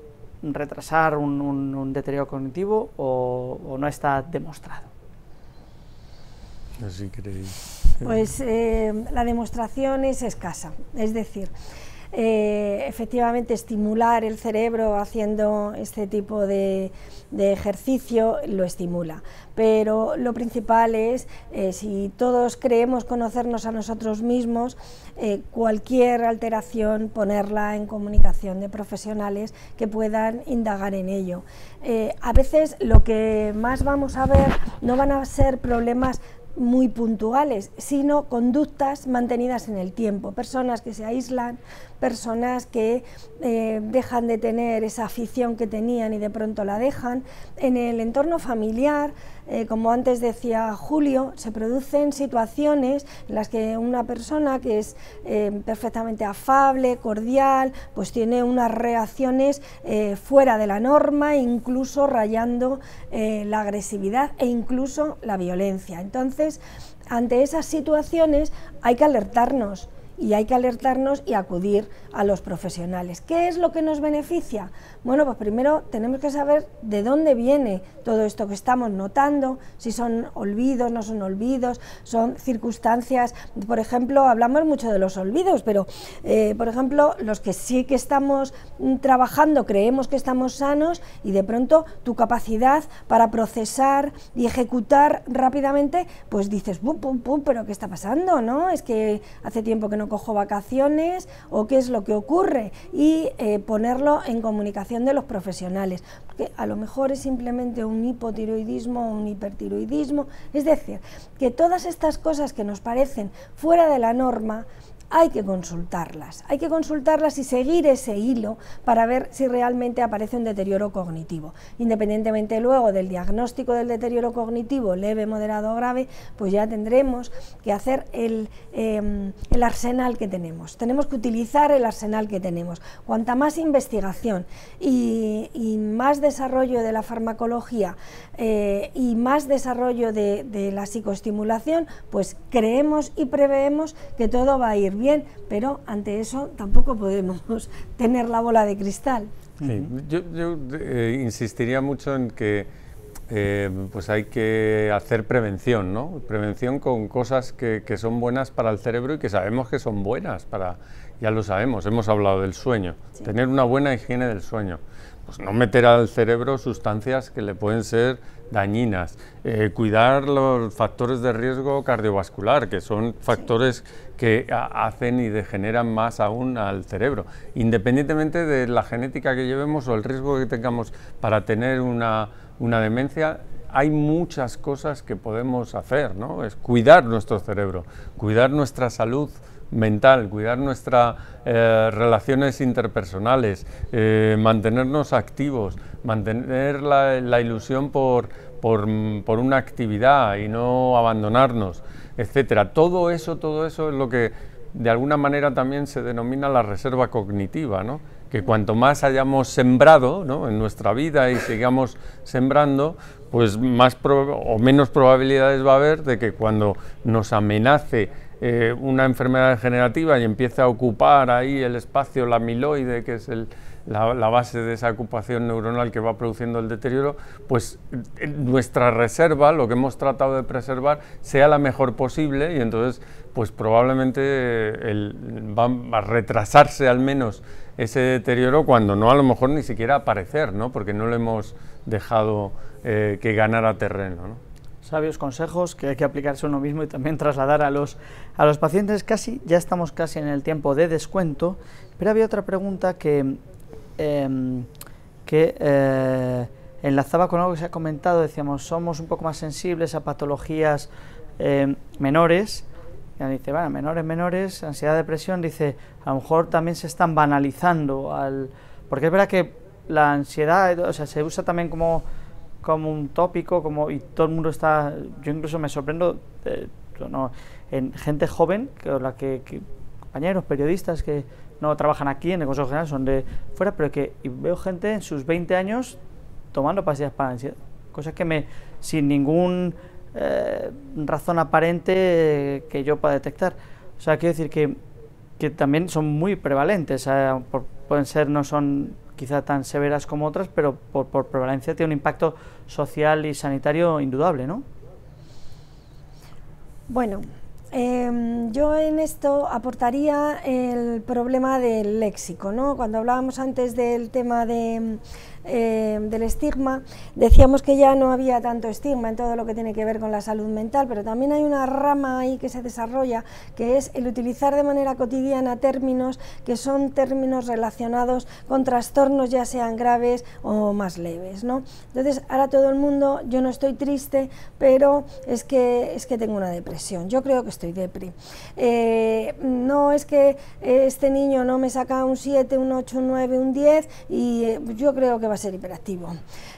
retrasar un deterioro cognitivo o no está demostrado? Así creéis. Pues la demostración es escasa, es decir, efectivamente estimular el cerebro haciendo este tipo de ejercicio lo estimula, pero lo principal es, si todos creemos conocernos a nosotros mismos, cualquier alteración ponerla en comunicación de profesionales que puedan indagar en ello. A veces lo que más vamos a ver no van a ser problemas muy puntuales, sino conductas mantenidas en el tiempo, personas que se aíslan, personas que dejan de tener esa afición que tenían y de pronto la dejan. En el entorno familiar, como antes decía Julio, se producen situaciones en las que una persona que es perfectamente afable, cordial, pues tiene unas reacciones fuera de la norma, incluso rayando la agresividad e incluso la violencia. Entonces, ante esas situaciones hay que alertarnos y acudir a los profesionales. ¿Qué es lo que nos beneficia? Bueno, pues primero tenemos que saber de dónde viene todo esto que estamos notando, si son olvidos, no son olvidos, son circunstancias. Por ejemplo, hablamos mucho de los olvidos, pero por ejemplo, los que sí que estamos trabajando, creemos que estamos sanos y de pronto tu capacidad para procesar y ejecutar rápidamente, pues dices, pum, pum, pum, pero ¿qué está pasando? ¿No? Es que hace tiempo que no cojo vacaciones, o qué es lo que ocurre, y ponerlo en comunicación de los profesionales, porque a lo mejor es simplemente un hipotiroidismo o un hipertiroidismo, es decir, que todas estas cosas que nos parecen fuera de la norma hay que consultarlas y seguir ese hilo para ver si realmente aparece un deterioro cognitivo. Independientemente luego del diagnóstico del deterioro cognitivo leve, moderado o grave, pues ya tendremos que hacer el arsenal que tenemos. Tenemos que utilizar el arsenal que tenemos. Cuanta más investigación y más desarrollo de la farmacología y más desarrollo de la psicoestimulación, pues creemos y preveemos que todo va a ir bien, pero ante eso tampoco podemos tener la bola de cristal. Sí, yo insistiría mucho en que pues hay que hacer prevención, ¿no? Prevención con cosas que son buenas para el cerebro y que sabemos que son buenas para, ya lo sabemos, hemos hablado del sueño, sí. Tener una buena higiene del sueño, pues no meter al cerebro sustancias que le pueden ser dañinas, cuidar los factores de riesgo cardiovascular, que son factores que hacen y degeneran más aún al cerebro, independientemente de la genética que llevemos o el riesgo que tengamos para tener una demencia. Hay muchas cosas que podemos hacer, ¿no? Es cuidar nuestro cerebro, cuidar nuestra salud mental, cuidar nuestras relaciones interpersonales, mantenernos activos, mantener la ilusión por una actividad y no abandonarnos, etcétera. Todo eso es lo que de alguna manera también se denomina la reserva cognitiva, ¿no? que cuanto más hayamos sembrado, ¿no?, en nuestra vida y sigamos sembrando, pues más o menos probabilidades va a haber de que cuando nos amenace una enfermedad degenerativa y empiece a ocupar ahí el espacio, la amiloide, que es la base de esa ocupación neuronal que va produciendo el deterioro, pues nuestra reserva, lo que hemos tratado de preservar, sea la mejor posible, y entonces pues probablemente va a retrasarse al menos ese deterioro, cuando no a lo mejor ni siquiera aparecer, ¿no?, porque no le hemos dejado que ganara terreno, ¿no? Sabios consejos que hay que aplicarse uno mismo y también trasladar a los pacientes. Ya estamos casi en el tiempo de descuento, pero había otra pregunta que enlazaba con algo que se ha comentado. Decíamos, somos un poco más sensibles a patologías menores. Ya dice, bueno, menores, ansiedad, depresión, dice, a lo mejor también se están banalizando, porque es verdad que la ansiedad, o sea, se usa también como un tópico, y todo el mundo está, yo incluso me sorprendo en gente joven, compañeros, periodistas que no trabajan aquí en el Consejo General, son de fuera, pero y veo gente en sus 20 años tomando pastillas para la ansiedad, cosas que sin ningún razón aparente que yo pueda detectar. O sea, quiero decir que también son muy prevalentes, pueden ser, no son quizá tan severas como otras, pero por prevalencia tiene un impacto social y sanitario indudable, ¿no? Bueno, yo en esto aportaría el problema del léxico, ¿no? Cuando hablábamos antes del tema del estigma, decíamos que ya no había tanto estigma en todo lo que tiene que ver con la salud mental, pero también hay una rama ahí que se desarrolla, que es el utilizar de manera cotidiana términos que son términos relacionados con trastornos, ya sean graves o más leves, ¿no? Entonces, ahora todo el mundo, yo no estoy triste, pero es que tengo una depresión, yo creo que estoy depri. No es que este niño no me saca un 7, un 8, un 9, un 10, y yo creo que va a ser hiperactivo.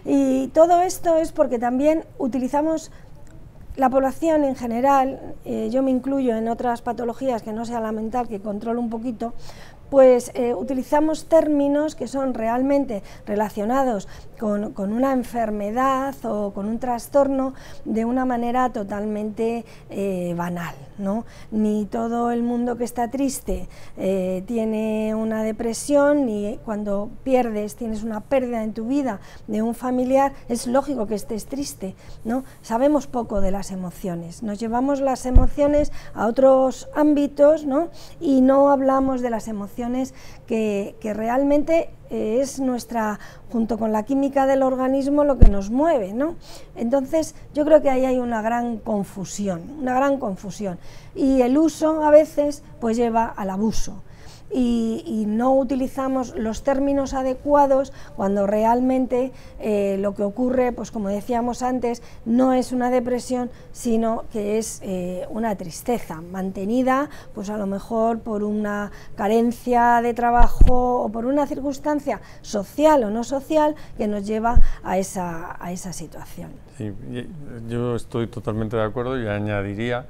Y todo esto es porque también utilizamos la población en general, yo me incluyo en otras patologías que no sea la mental, que controlo un poquito, pues utilizamos términos que son realmente relacionados con una enfermedad o con un trastorno de una manera totalmente banal, ¿no? Ni todo el mundo que está triste tiene una depresión, ni cuando tienes una pérdida en tu vida de un familiar, es lógico que estés triste, ¿no? Sabemos poco de las emociones, nos llevamos las emociones a otros ámbitos, ¿no?, y no hablamos de las emociones que realmente es junto con la química del organismo, lo que nos mueve, ¿no? Entonces, yo creo que ahí hay una gran confusión, y el uso a veces pues lleva al abuso. Y no utilizamos los términos adecuados cuando realmente lo que ocurre, pues como decíamos antes, no es una depresión, sino que es una tristeza mantenida, pues a lo mejor por una carencia de trabajo o por una circunstancia social o no social que nos lleva a esa situación. Sí, yo estoy totalmente de acuerdo y añadiría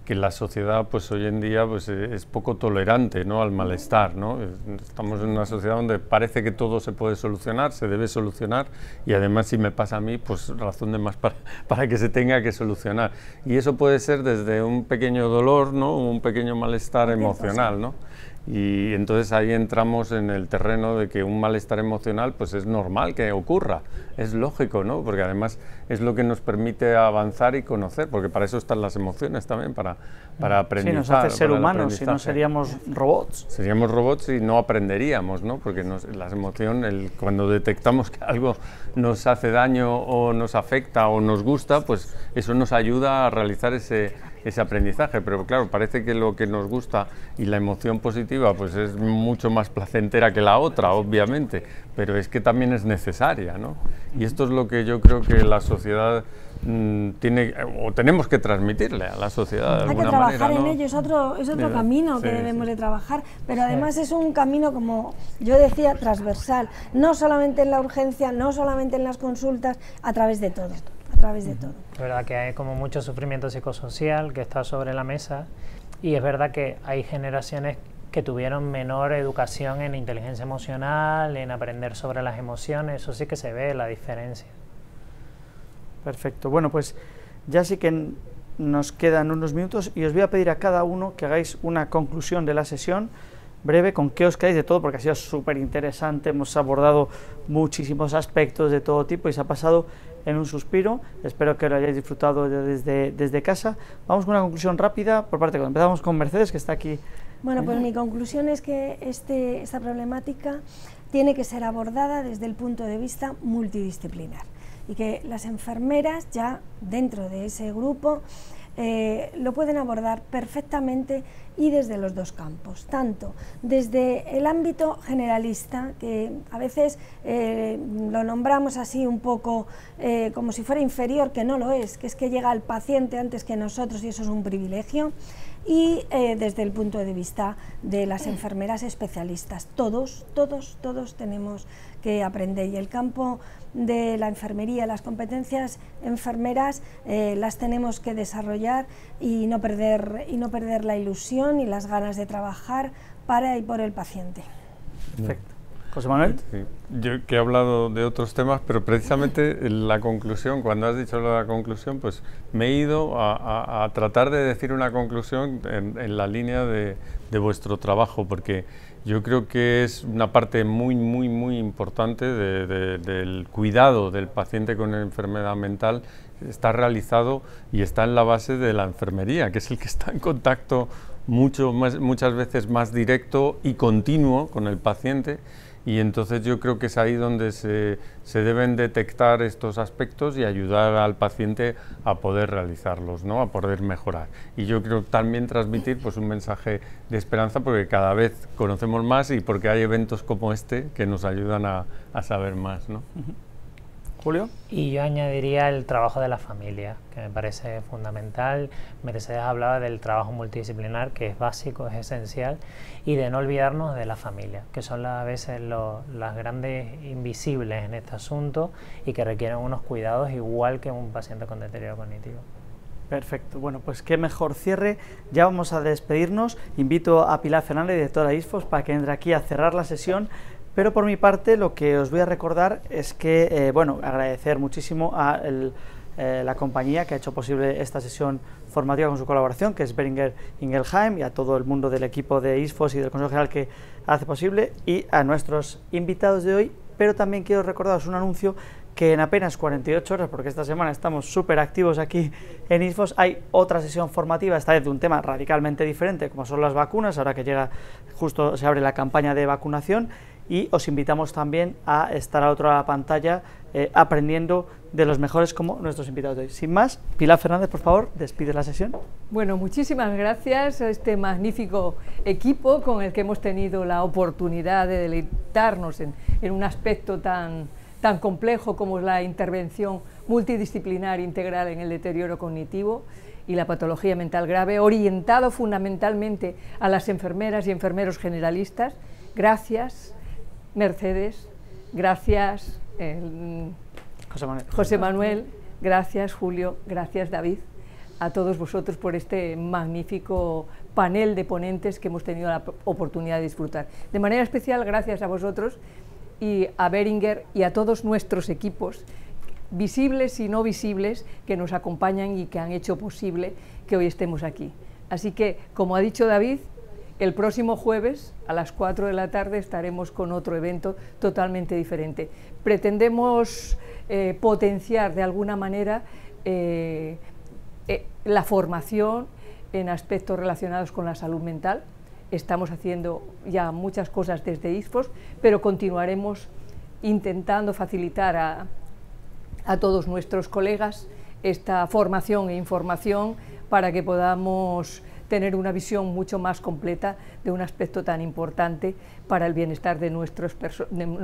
que la sociedad pues hoy en día pues es poco tolerante, ¿no?, al malestar, ¿no? Estamos en una sociedad donde parece que todo se puede solucionar, se debe solucionar, y además si me pasa a mí, pues razón de más para que se tenga que solucionar. Y eso puede ser desde un pequeño dolor, ¿no?, un pequeño malestar emocional, ¿no? Y entonces ahí entramos en el terreno de que un malestar emocional pues es normal que ocurra, es lógico, ¿no?, porque además es lo que nos permite avanzar y conocer, porque para eso están las emociones también, para aprender. Sí, nos hace ser humanos, si no seríamos robots. Seríamos robots y no aprenderíamos, ¿no?, porque las emociones, cuando detectamos que algo nos hace daño o nos afecta o nos gusta, pues eso nos ayuda a realizar ese aprendizaje, pero claro, parece que lo que nos gusta y la emoción positiva pues es mucho más placentera que la otra, obviamente, pero es que también es necesaria, ¿no? Y esto es lo que yo creo que la sociedad tenemos que transmitirle a la sociedad de alguna manera. Hay que trabajar en ello, es otro camino que debemos de trabajar, pero además es un camino, como yo decía, transversal, no solamente en la urgencia, no solamente en las consultas, a través de todo. Es verdad que hay como mucho sufrimiento psicosocial que está sobre la mesa, y es verdad que hay generaciones que tuvieron menor educación en inteligencia emocional, en aprender sobre las emociones. Eso sí que se ve la diferencia. Perfecto. Bueno, pues ya sí que nos quedan unos minutos y os voy a pedir a cada uno que hagáis una conclusión de la sesión breve, con qué os quedáis de todo, porque ha sido súper interesante, hemos abordado muchísimos aspectos de todo tipo y se ha pasado en un suspiro. Espero que lo hayáis disfrutado desde casa. Vamos con una conclusión rápida por parte, empezamos con Mercedes, que está aquí. Bueno, pues mi conclusión es que esta problemática tiene que ser abordada desde el punto de vista multidisciplinar y que las enfermeras ya dentro de ese grupo lo pueden abordar perfectamente y desde los dos campos, tanto desde el ámbito generalista, que a veces lo nombramos así un poco como si fuera inferior, que no lo es, que es que llega el paciente antes que nosotros y eso es un privilegio, y desde el punto de vista de las enfermeras especialistas. Todos tenemos que aprender, y el campo de la enfermería, las competencias enfermeras las tenemos que desarrollar y no perder la ilusión y las ganas de trabajar para y por el paciente. Perfecto. José Manuel. Sí. Yo que he hablado de otros temas, pero precisamente la conclusión, cuando has dicho la conclusión, pues me he ido a tratar de decir una conclusión en la línea de vuestro trabajo, porque yo creo que es una parte muy importante del cuidado del paciente con enfermedad mental. Está realizado y está en la base de la enfermería, que es el que está en contacto muchas veces más directo y continuo con el paciente, y entonces yo creo que es ahí donde se deben detectar estos aspectos y ayudar al paciente a poder realizarlos, ¿no? A poder mejorar. Y yo creo también transmitir pues un mensaje de esperanza, porque cada vez conocemos más y porque hay eventos como este que nos ayudan a saber más, ¿no? Julio. Y yo añadiría el trabajo de la familia, que me parece fundamental. Mercedes hablaba del trabajo multidisciplinar, que es básico, es esencial, y de no olvidarnos de la familia, que son a veces las grandes invisibles en este asunto y que requieren unos cuidados igual que un paciente con deterioro cognitivo. Perfecto, bueno, pues qué mejor cierre. Ya vamos a despedirnos. Invito a Pilar Fernández, directora de ISFOS, para que entre aquí a cerrar la sesión. Pero por mi parte lo que os voy a recordar es que, bueno, agradecer muchísimo a la compañía que ha hecho posible esta sesión formativa con su colaboración, que es Boehringer Ingelheim, y a todo el mundo del equipo de ISFOS y del Consejo General que hace posible, y a nuestros invitados de hoy. Pero también quiero recordaros un anuncio, que en apenas 48 horas, porque esta semana estamos súper activos aquí en ISFOS, hay otra sesión formativa, esta vez de un tema radicalmente diferente, como son las vacunas. Ahora que llega, justo se abre la campaña de vacunación, y os invitamos también a estar al otro lado de la pantalla aprendiendo de los mejores como nuestros invitados de hoy. Sin más, Pilar Fernández, por favor, despide la sesión. Bueno, muchísimas gracias a este magnífico equipo con el que hemos tenido la oportunidad de deleitarnos en un aspecto tan complejo como es la intervención multidisciplinar integral en el deterioro cognitivo y la patología mental grave, orientado fundamentalmente a las enfermeras y enfermeros generalistas. Gracias, Mercedes, gracias, José Manuel, gracias, Julio, gracias, David, a todos vosotros por este magnífico panel de ponentes que hemos tenido la oportunidad de disfrutar. De manera especial, gracias a vosotros y a Boehringer y a todos nuestros equipos, visibles y no visibles, que nos acompañan y que han hecho posible que hoy estemos aquí. Así que, como ha dicho David, el próximo jueves a las 4 de la tarde estaremos con otro evento totalmente diferente. Pretendemos potenciar de alguna manera la formación en aspectos relacionados con la salud mental. Estamos haciendo ya muchas cosas desde ISFOS, pero continuaremos intentando facilitar a todos nuestros colegas esta formación e información para que podamos tener una visión mucho más completa de un aspecto tan importante para el bienestar de nuestros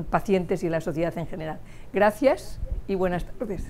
pacientes y la sociedad en general. Gracias y buenas tardes.